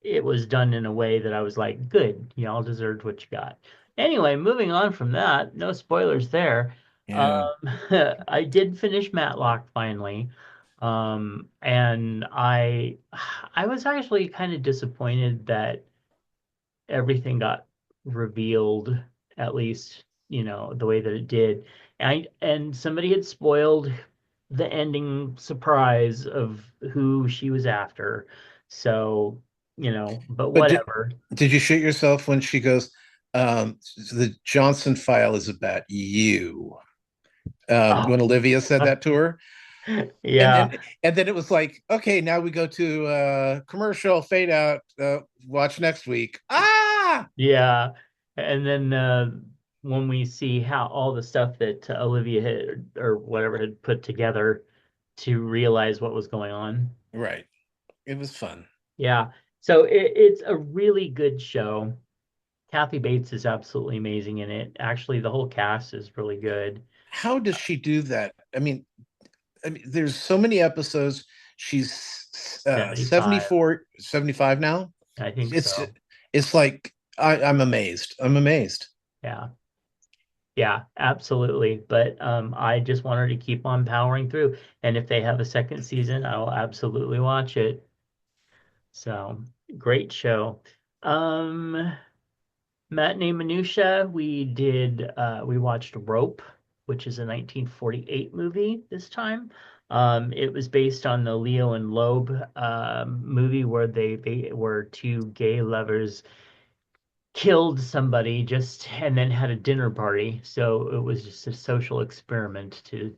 it was done in a way that I was like, good, y'all deserved what you got. Anyway, moving on from that, no spoilers there. Yeah. I did finish Matlock finally. And I was actually kind of disappointed that everything got revealed, at least, the way that it did. And somebody had spoiled the ending surprise of who she was after. So, but But did whatever. did you shoot yourself when she goes, the Johnson file is about you? Oh, When Olivia said that to her, and yeah, then and then it was like, okay, now we go to commercial fade out. Watch next week. Ah, yeah. And then when we see how all the stuff that Olivia had or whatever had put together to realize what was going on. right. It was fun. Yeah. So it's a really good show. Kathy Bates is absolutely amazing in it. Actually, the whole cast is really good. How does she do that? I mean, there's so many episodes. She's 75. 74, 75 now. I think It's so. it's like I'm amazed. I'm amazed. Yeah. Yeah, absolutely. But I just want her to keep on powering through. And if they have a second season, I will absolutely watch it. So great show. Um, Matinee Minutia, we watched Rope, which is a 1948 movie this time. It was based on the Leo and Loeb movie where they were two gay lovers killed somebody just and then had a dinner party. So it was just a social experiment to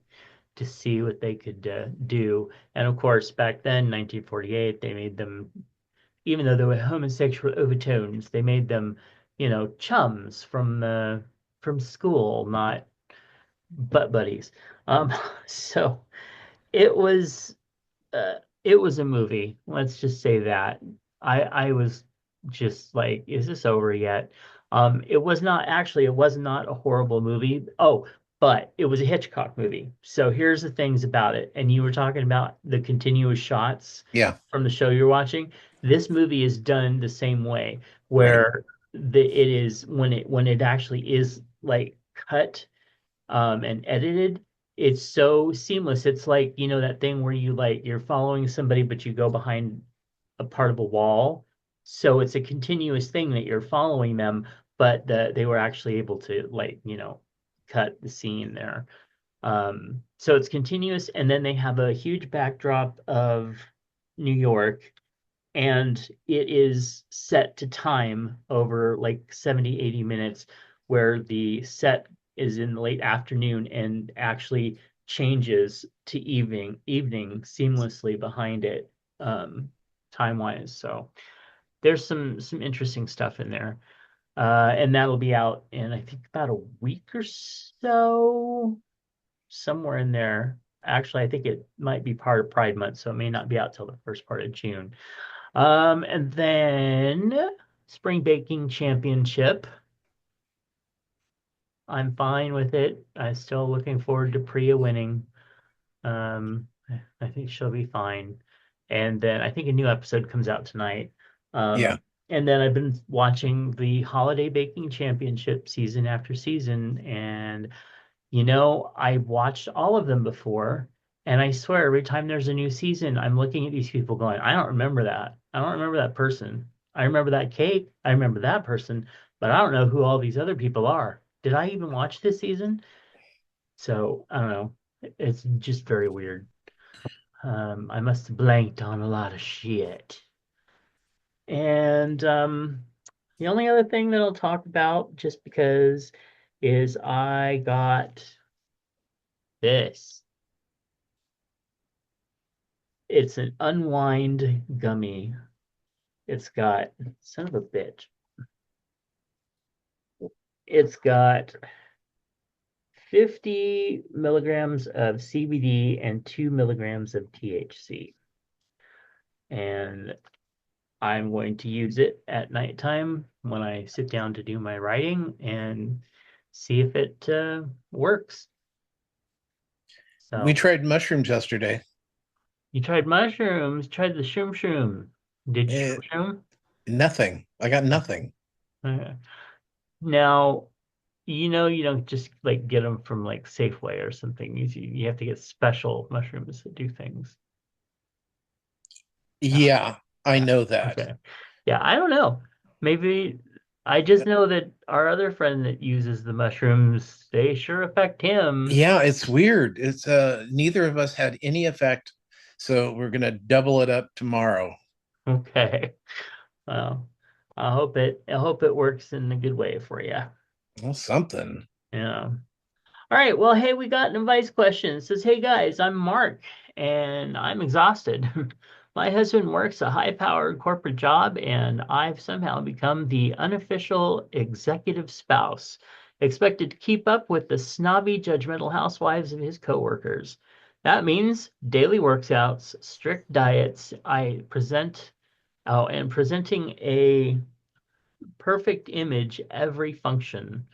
see what they could do. And of course, back then, 1948, they made them, even though there were homosexual overtones, they made them, chums from school, not butt buddies. Um, so it was it was a movie. Let's just say that. I was just like, is this over yet? It was not a horrible movie. Oh, but it was a Hitchcock movie. So here's the things about it. And you were talking about the continuous shots Yeah, from the show you're watching. This movie is done the same way, right. where it is when it actually is like cut and edited, it's so seamless. It's like, that thing where you're following somebody, but you go behind a part of a wall. So it's a continuous thing that you're following them, but they were actually able to cut the scene there. So it's continuous, and then they have a huge backdrop of New York, and it is set to time over like 70, 80 minutes, where the set is in the late afternoon and actually changes to evening seamlessly behind it, time wise. So there's some interesting stuff in there. And that'll be out in, I think, about a week or so, somewhere in there. Actually, I think it might be part of Pride Month, so it may not be out till the first part of June. And then Spring Baking Championship. I'm fine with it. I'm still looking forward to Priya winning. I think she'll be fine. And then I think a new episode comes out tonight. Yeah. And then I've been watching the Holiday Baking Championship season after season, and I've watched all of them before, and I swear every time there's a new season, I'm looking at these people going, I don't remember that. I don't remember that person. I remember that cake. I remember that person, but I don't know who all these other people are. Did I even watch this season? So I don't know. It's just very weird. I must have blanked on a lot of shit. And the only other thing that I'll talk about, just because, is I got this. It's an unwind gummy. It's got, son of a bitch. It's got 50 milligrams of CBD and 2 milligrams of THC. And I'm going to use it at nighttime when I sit down to do my writing and see if it works. We So tried mushrooms yesterday. you tried mushrooms, tried the shroom. Did you Eh, shroom? Nothing. I got nothing. Okay. Now, you don't just like get them from like Safeway or something. You have to get special mushrooms that do things. Oh, Yeah, I yeah. know that. Okay. Yeah, I don't know. Maybe I just know that our other friend that uses the mushrooms, they sure affect him. Yeah, it's weird. It's neither of us had any effect, so we're gonna double it up tomorrow. Okay. Well, I hope it works in a good way for you. Well, something. Yeah. All right. Well, hey, we got an advice question. It says, hey guys, I'm Mark and I'm exhausted. My husband works a high-powered corporate job, and I've somehow become the unofficial executive spouse, expected to keep up with the snobby, judgmental housewives of his coworkers. That means daily workouts, strict diets, and presenting a perfect image at every function.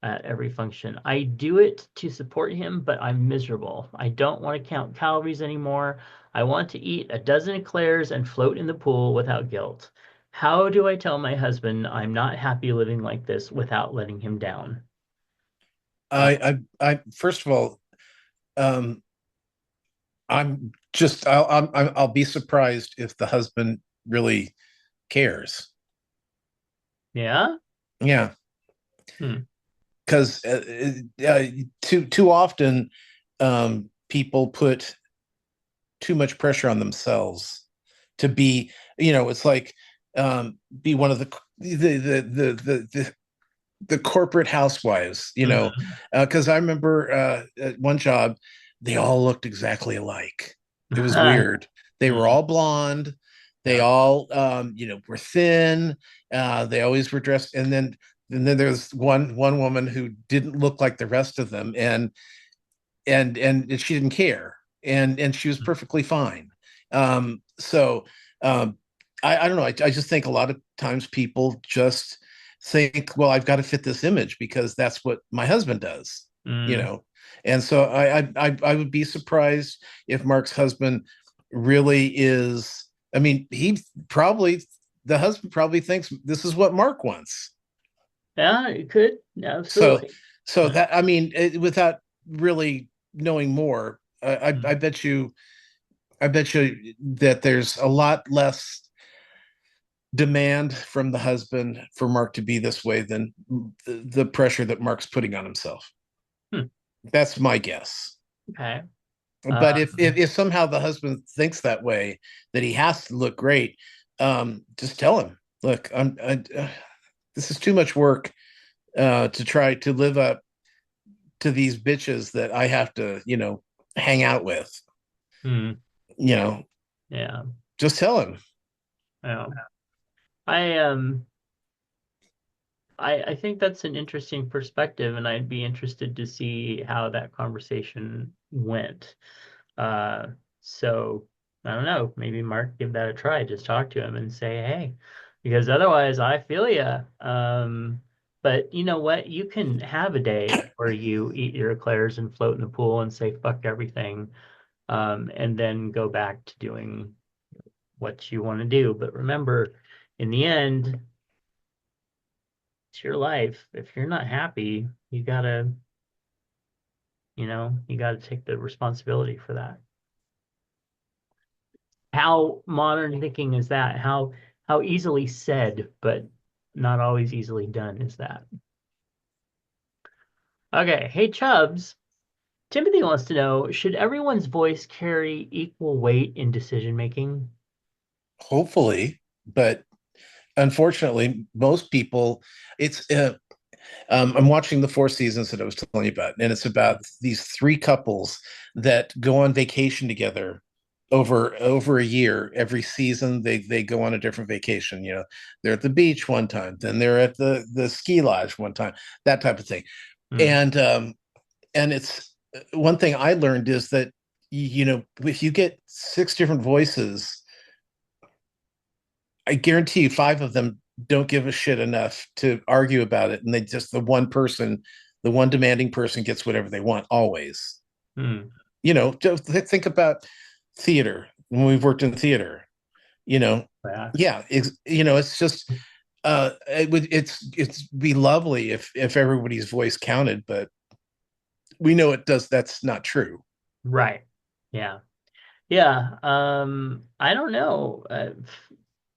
I do it to support him, but I'm miserable. I don't want to count calories anymore. I want to eat a dozen eclairs and float in the pool without guilt. How do I tell my husband I'm not happy living like this without letting him down? Uh, I first of all, um, I'm just, I'll be surprised if the husband really cares. yeah? Yeah, Hmm. because too often, people put too much pressure on themselves to be, it's like, be one of the corporate housewives, Mhm. because I remember at one job, they all looked exactly alike. It was weird. They were Hmm. all blonde. They Yeah. all, were thin. They always were dressed, and then and then there's one woman who didn't look like the rest of them, and she didn't care, and she was perfectly fine. So I don't know. I just think a lot of times people just think, well, I've got to fit this image because that's what my husband does, you Mm. know. And so I would be surprised if Mark's husband really is. I mean, the husband probably thinks this is what Mark wants. Yeah, it could. So Absolutely. so that I mean, without really knowing more, I Mm. bet you that there's a lot less demand from the husband for Mark to be this way than the pressure that Mark's putting on himself. Hmm. That's my guess. Okay. But if somehow the husband thinks that way, that he has to look great, just tell him, look, this is too much work to try to live up to these bitches that I have to, hang out with. hmm. You know, Yeah. just tell him. Yeah. I um I think that's an interesting perspective, and I'd be interested to see how that conversation went. Uh, so I don't know, maybe Mark, give that a try. Just talk to him and say, hey, because otherwise I feel ya. But you know what? You can have a day where you eat your eclairs and float in the pool and say fuck everything, and then go back to doing what you want to do. But remember, in the end, it's your life. If you're not happy, you gotta take the responsibility for that. How modern thinking is that? How easily said, but not always easily done is that? Okay, hey Chubs. Timothy wants to know, should everyone's voice carry equal weight in decision making? Hopefully, but unfortunately, most people, it's I'm watching the Four Seasons that I was telling you about, and it's about these three couples that go on vacation together over a year. Every season, they go on a different vacation. They're at the beach one time, then they're at the ski lodge one time, that type of thing. Hmm. And it's one thing I learned is that if you get six different voices, I guarantee you five of them don't give a shit enough to argue about it, and they just the one demanding person gets whatever they want always. Hmm. Just think about theater when we've worked in theater. You know, Facts. yeah, it's just it's be lovely if everybody's voice counted, but we know it does. That's not true. Right. Yeah. Yeah. I don't know.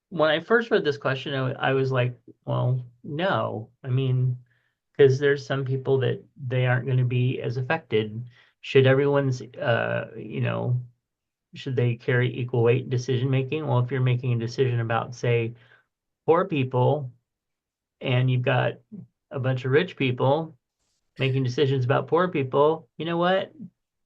When I first read this question, I was like, well, no. I mean, because there's some people that they aren't going to be as affected. Should everyone's, should they carry equal weight in decision making? Well, if you're making a decision about, say, poor people and you've got a bunch of rich people making decisions about poor people, you know what?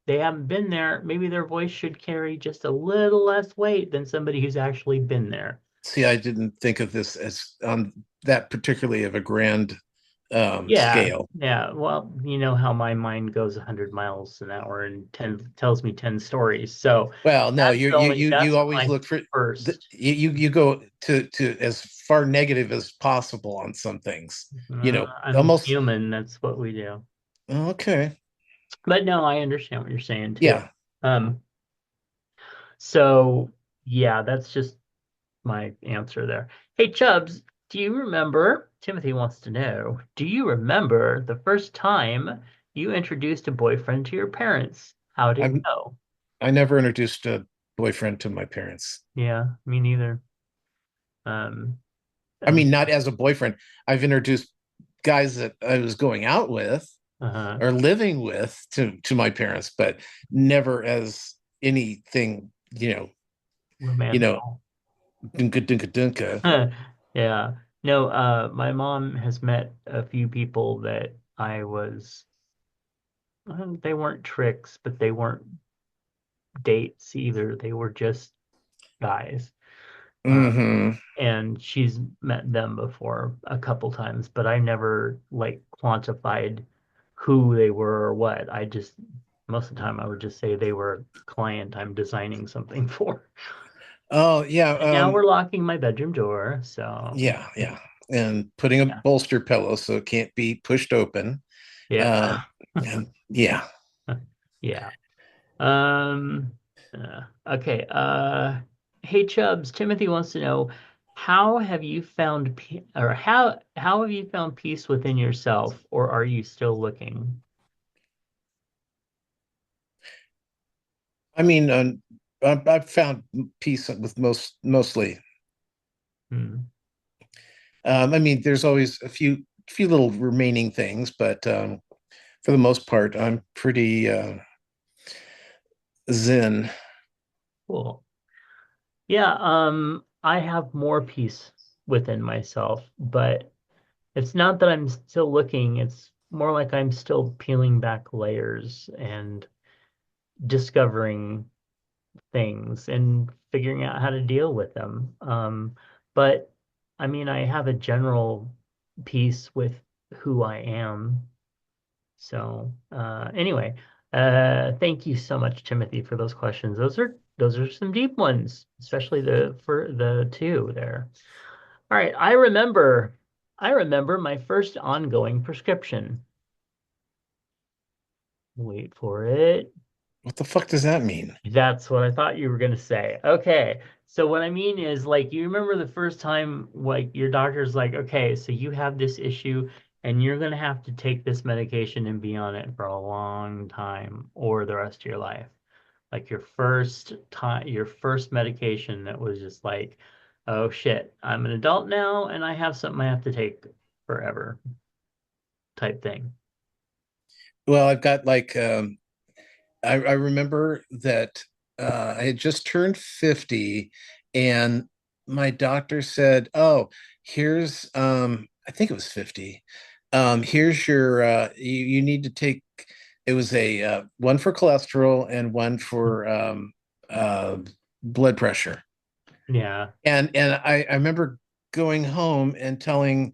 They haven't been there. Maybe their voice should carry just a little less weight than somebody who's actually been there. See, I didn't think of this as on that particularly of a grand Yeah, scale. yeah. Well, you know how my mind goes 100 miles an hour and tells me 10 stories. So Well, no, that's you always my look for first. you go to as far negative as possible on some things. I'm Almost human. That's what we do. okay. But no, I understand what you're saying too. Yeah, Um, so yeah, that's just my answer there. Hey, Chubbs, do you remember? Timothy wants to know, do you remember the first time you introduced a boyfriend to your parents? How did it I'm go? I never introduced a boyfriend to my parents. Yeah, me neither. Um, I um, mean, not as a boyfriend. I've introduced guys that I was going out with uh-huh. or living with to my parents, but never as anything, you Romantic. know, dunka dunka dunka. Yeah. No, my mom has met a few people that they weren't tricks, but they weren't dates either. They were just guys. Mm-hmm. And she's met them before a couple times, but I never like quantified who they were or what. I just most of the time I would just say they were a client I'm designing something for. Oh yeah. And now we're locking my bedroom door, so Yeah, yeah. And putting a yeah. bolster pillow so it can't be pushed open. Uh, Yeah. and yeah. Yeah. Um, okay. Hey Chubbs, Timothy wants to know how have you found or how have you found peace within yourself, or are you still looking? I mean, I've found peace with mostly. Hmm. I mean, there's always a few little remaining things, but for the most part, I'm pretty zen. Cool. Yeah. I have more peace within myself, but it's not that I'm still looking. It's more like I'm still peeling back layers and discovering things and figuring out how to deal with them. But I mean, I have a general piece with who I am. So anyway, thank you so much, Timothy, for those questions. Those are some deep ones, especially the for the two there. All right, I remember my first ongoing prescription. Wait for it. What the fuck does that mean? That's what I thought you were going to say. Okay. So what I mean is like you remember the first time like your doctor's like, "Okay, so you have this issue and you're going to have to take this medication and be on it for a long time or the rest of your life." Like your first medication that was just like, "Oh shit, I'm an adult now and I have something I have to take forever," type thing. Well, I've got like I remember that I had just turned 50 and my doctor said, "Oh, here's I think it was 50. Here's your you need to take it was a one for cholesterol and one for uh blood pressure." Yeah. And I remember going home and telling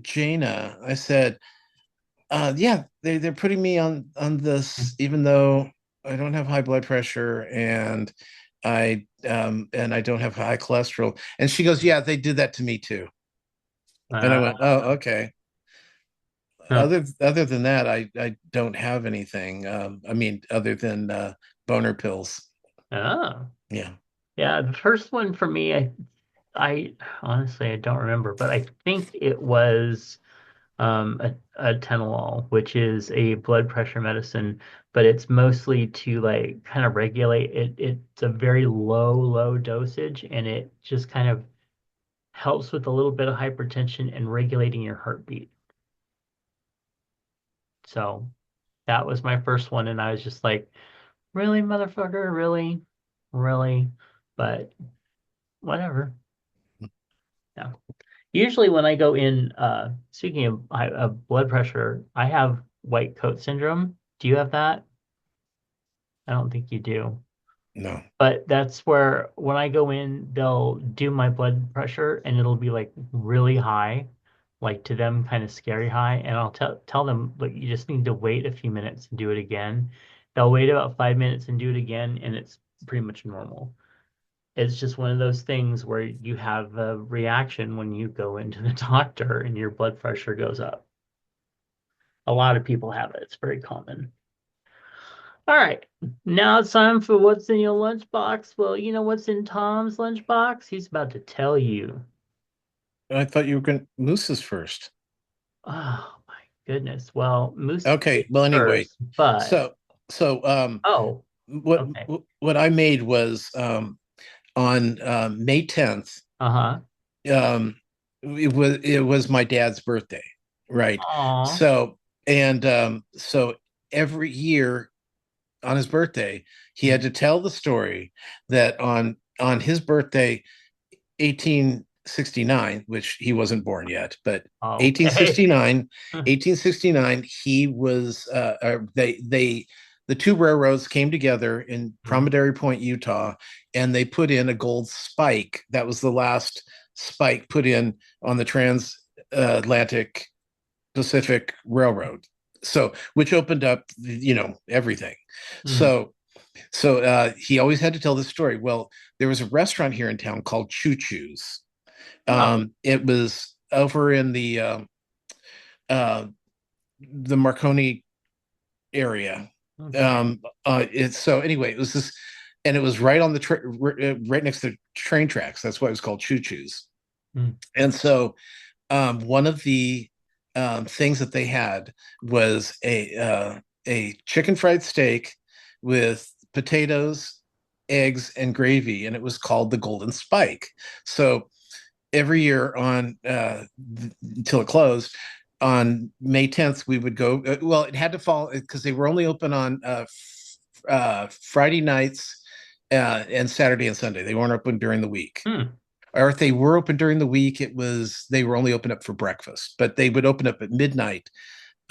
Jana, I said, yeah, they're putting me on this, even though I don't have high blood pressure and I don't have high cholesterol. And she goes, yeah, they did that to me too. And I Uh, went, oh, okay. huh. Other than that, I don't have anything. I mean, other than boner pills. Oh. Yeah. Yeah, the first one for me, I honestly I don't remember, but I think it was a atenolol, which is a blood pressure medicine, but it's mostly to like kind of regulate it. It's a very low dosage, and it just kind of helps with a little bit of hypertension and regulating your heartbeat. So that was my first one, and I was just like, really, motherfucker, really, really, but whatever. Yeah. Usually when I go in, speaking of blood pressure, I have white coat syndrome. Do you have that? I don't think you do. No. But that's where when I go in, they'll do my blood pressure and it'll be like really high, like to them kind of scary high. And I'll tell them, look, you just need to wait a few minutes and do it again. They'll wait about 5 minutes and do it again, and it's pretty much normal. It's just one of those things where you have a reaction when you go into the doctor and your blood pressure goes up. A lot of people have it. It's very common. All right. Now it's time for what's in your lunchbox. Well, you know what's in Tom's lunchbox? He's about to tell you. I thought you were going to Moose's first. Oh my goodness. Well, Moose Okay. ate Well, anyway, first, but so so oh, what okay. what I made was on May 10th. Uh-huh. It was my dad's birthday, right? Aw. So so every year on his birthday, he had to tell the story that on his birthday, 1869, which he wasn't born yet, but Okay. 1869, 1869, he was they the two railroads came together in Promontory Point, Utah, and they put in a gold spike. That was the last spike put in on the transatlantic Pacific Railroad. So, which opened up, everything. So, he always had to tell this story. Well, there was a restaurant here in town called Choo Choo's. It was over in the Marconi area. It's so anyway, it was this, and it was right on the right next to the train tracks. That's why it was called Choo Choo's. And so, one of the things that they had was a chicken fried steak with potatoes, eggs, and gravy, and it was called the Golden Spike. So every year on until it closed on May 10th, we would go. Well, it had to fall because they were only open on Friday nights and Saturday and Sunday. They weren't open during the week. Or if they were open during the week, they were only open up for breakfast, but they would open up at midnight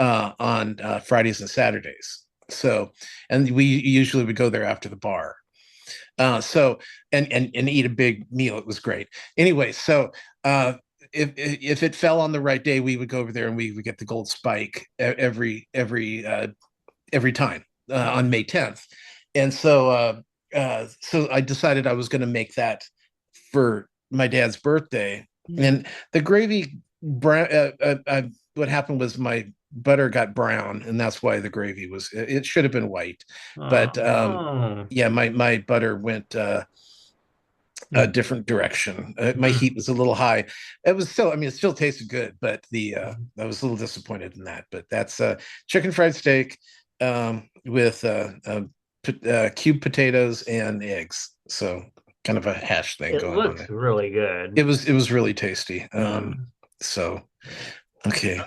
on Fridays and Saturdays. So, and we usually would go there after the bar. So and eat a big meal. It was great. Anyway, so if it fell on the right day, we would go over there and we would get the gold spike every time on May 10th. And so I decided I was going to make that for my dad's birthday. And the gravy what happened was my butter got brown, and that's why the gravy it should have been white. But yeah, my butter went a different direction. My heat was a little high. It was still, it still tasted good, but I was a little disappointed in that. But that's chicken fried steak with cubed potatoes and eggs. So kind of a hash thing going on. It looks really good. It was really tasty. So okay.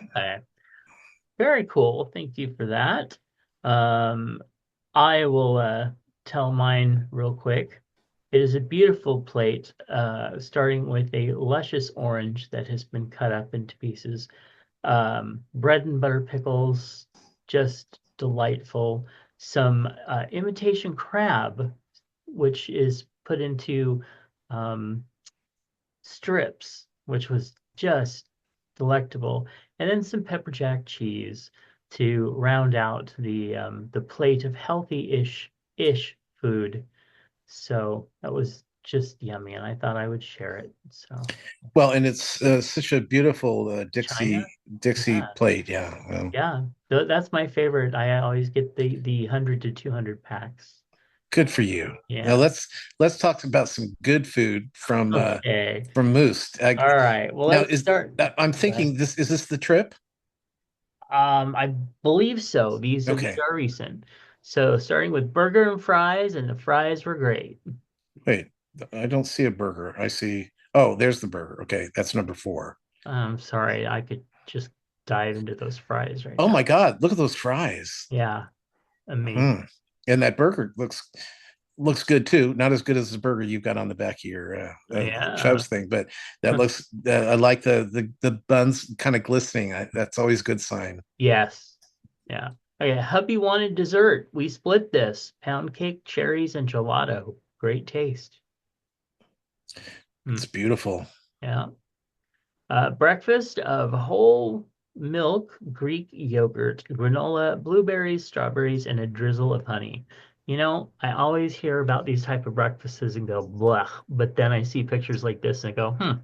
Very cool. Thank you for that. I will tell mine real quick. It is a beautiful plate, starting with a luscious orange that has been cut up into pieces. Bread and butter pickles, just delightful. Some imitation crab, which is put into strips, which was just delectable. And then some pepper jack cheese to round out the plate of healthy-ish food. So that was just yummy, and I thought I would share it. So well, and it's such a beautiful Dixie plate. Yeah. Yeah, that's my favorite. I always get the 100 to 200 packs. Good for you. Yeah. Now let's talk about some good food from Moose. All right. Well, let's start. I'm thinking is this the trip? I believe so. These are recent. So starting with burger and fries, and the fries were great. Wait, I don't see a burger. I see. Oh, there's the burger. Okay, that's number 4. I'm sorry. I could just dive into those fries right now. Oh my God, look at those fries. Yeah, amazing. And that burger looks good too. Not as good as the burger you've got on the back of your Chubs thing, but that looks. I like the buns kind of glistening. That's always a good sign. Yes. Yeah. Okay. Hubby wanted dessert. We split this: pound cake, cherries, and gelato. Great taste. It's beautiful. Yeah. Breakfast of whole milk Greek yogurt, granola, blueberries, strawberries, and a drizzle of honey. I always hear about these type of breakfasts and go, blah, but then I see pictures like this and I go,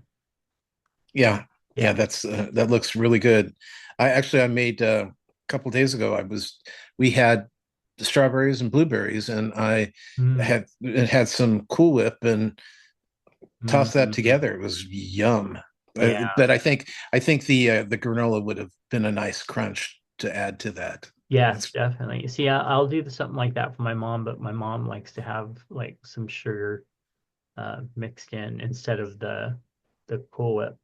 Yeah, that looks really good. I made a couple days ago. We had strawberries and blueberries, and I had some Cool Whip and tossed that together. It was yum. Yeah. But I think the granola would have been a nice crunch to add to that. Yes, definitely. See, I'll do something like that for my mom, but my mom likes to have like some sugar mixed in instead of the Cool Whip.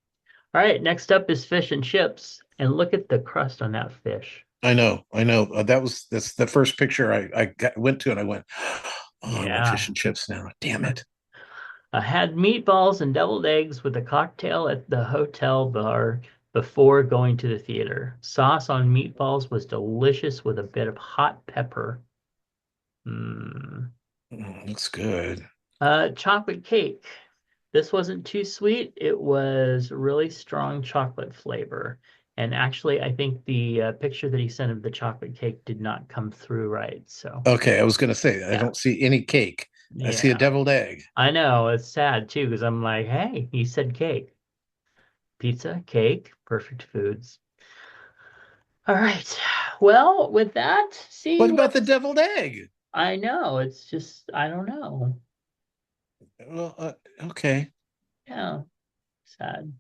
All right, next up is fish and chips, and look at the crust on that fish. I know. That's the first picture I went to, and I went, oh, yeah. I want fish and chips now. Damn it. I had meatballs and deviled eggs with a cocktail at the hotel bar before going to the theater. Sauce on meatballs was delicious with a bit of hot pepper. Looks good. Chocolate cake. This wasn't too sweet. It was really strong chocolate flavor. And actually, I think the picture that he sent of the chocolate cake did not come through right. So, Okay, I was gonna say I yeah. don't see any cake. I see a Yeah. deviled egg. I know. It's sad too, because I'm like, hey, he said cake. Pizza, cake, perfect foods. All right. Well, with that, see What about the what's. deviled egg? I know. It's just, I don't know. Well, okay. Yeah. Sad.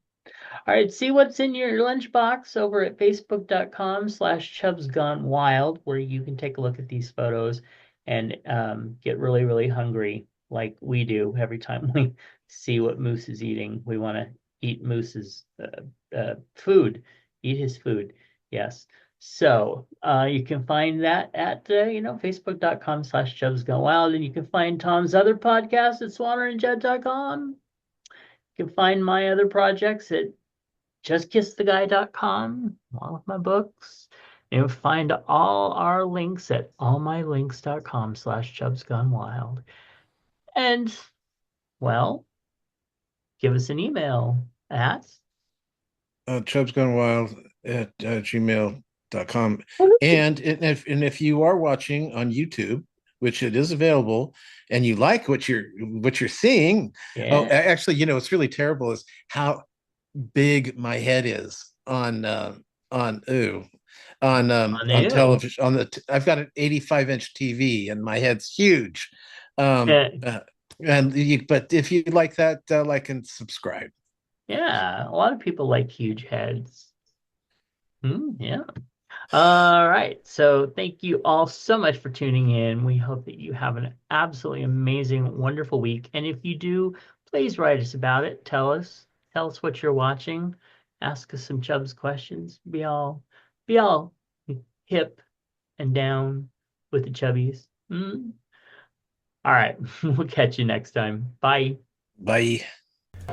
All right, see what's in your lunchbox over at facebook.com/chubsgonewild, where you can take a look at these photos and get really, really hungry like we do every time we see what Moose is eating. We want to eat Moose's food, eat his food. Yes. So you can find that at facebook.com/chubsgonewild, and you can find Tom's other podcast at swannerandjed.com. You can find my other projects at justkisstheguy.com, along with my books. And you'll find all our links at allmylinks.com/chubsgonewild. And, well, give us an email at ChubsGoneWild at gmail.com. And if you are watching on YouTube, which it is available, and you like what you're seeing, yeah. Actually, what's really terrible is how big my head is on television. I've got an 85-inch TV and my head's huge. Yeah. But if you like that, like and subscribe. Yeah, a lot of people like huge heads. Yeah. All right. So thank you all so much for tuning in. We hope that you have an absolutely amazing, wonderful week. And if you do, please write us about it. Tell us what you're watching. Ask us some Chubs questions. Be all hip and down with the Chubbies. All right. We'll catch you next time. Bye. Bye.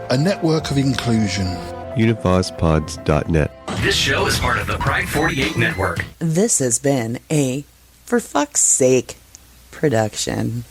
A network of inclusion. UnivazPods.net. This show is part of the Pride 48 network. This has been a For Fuck's Sake production.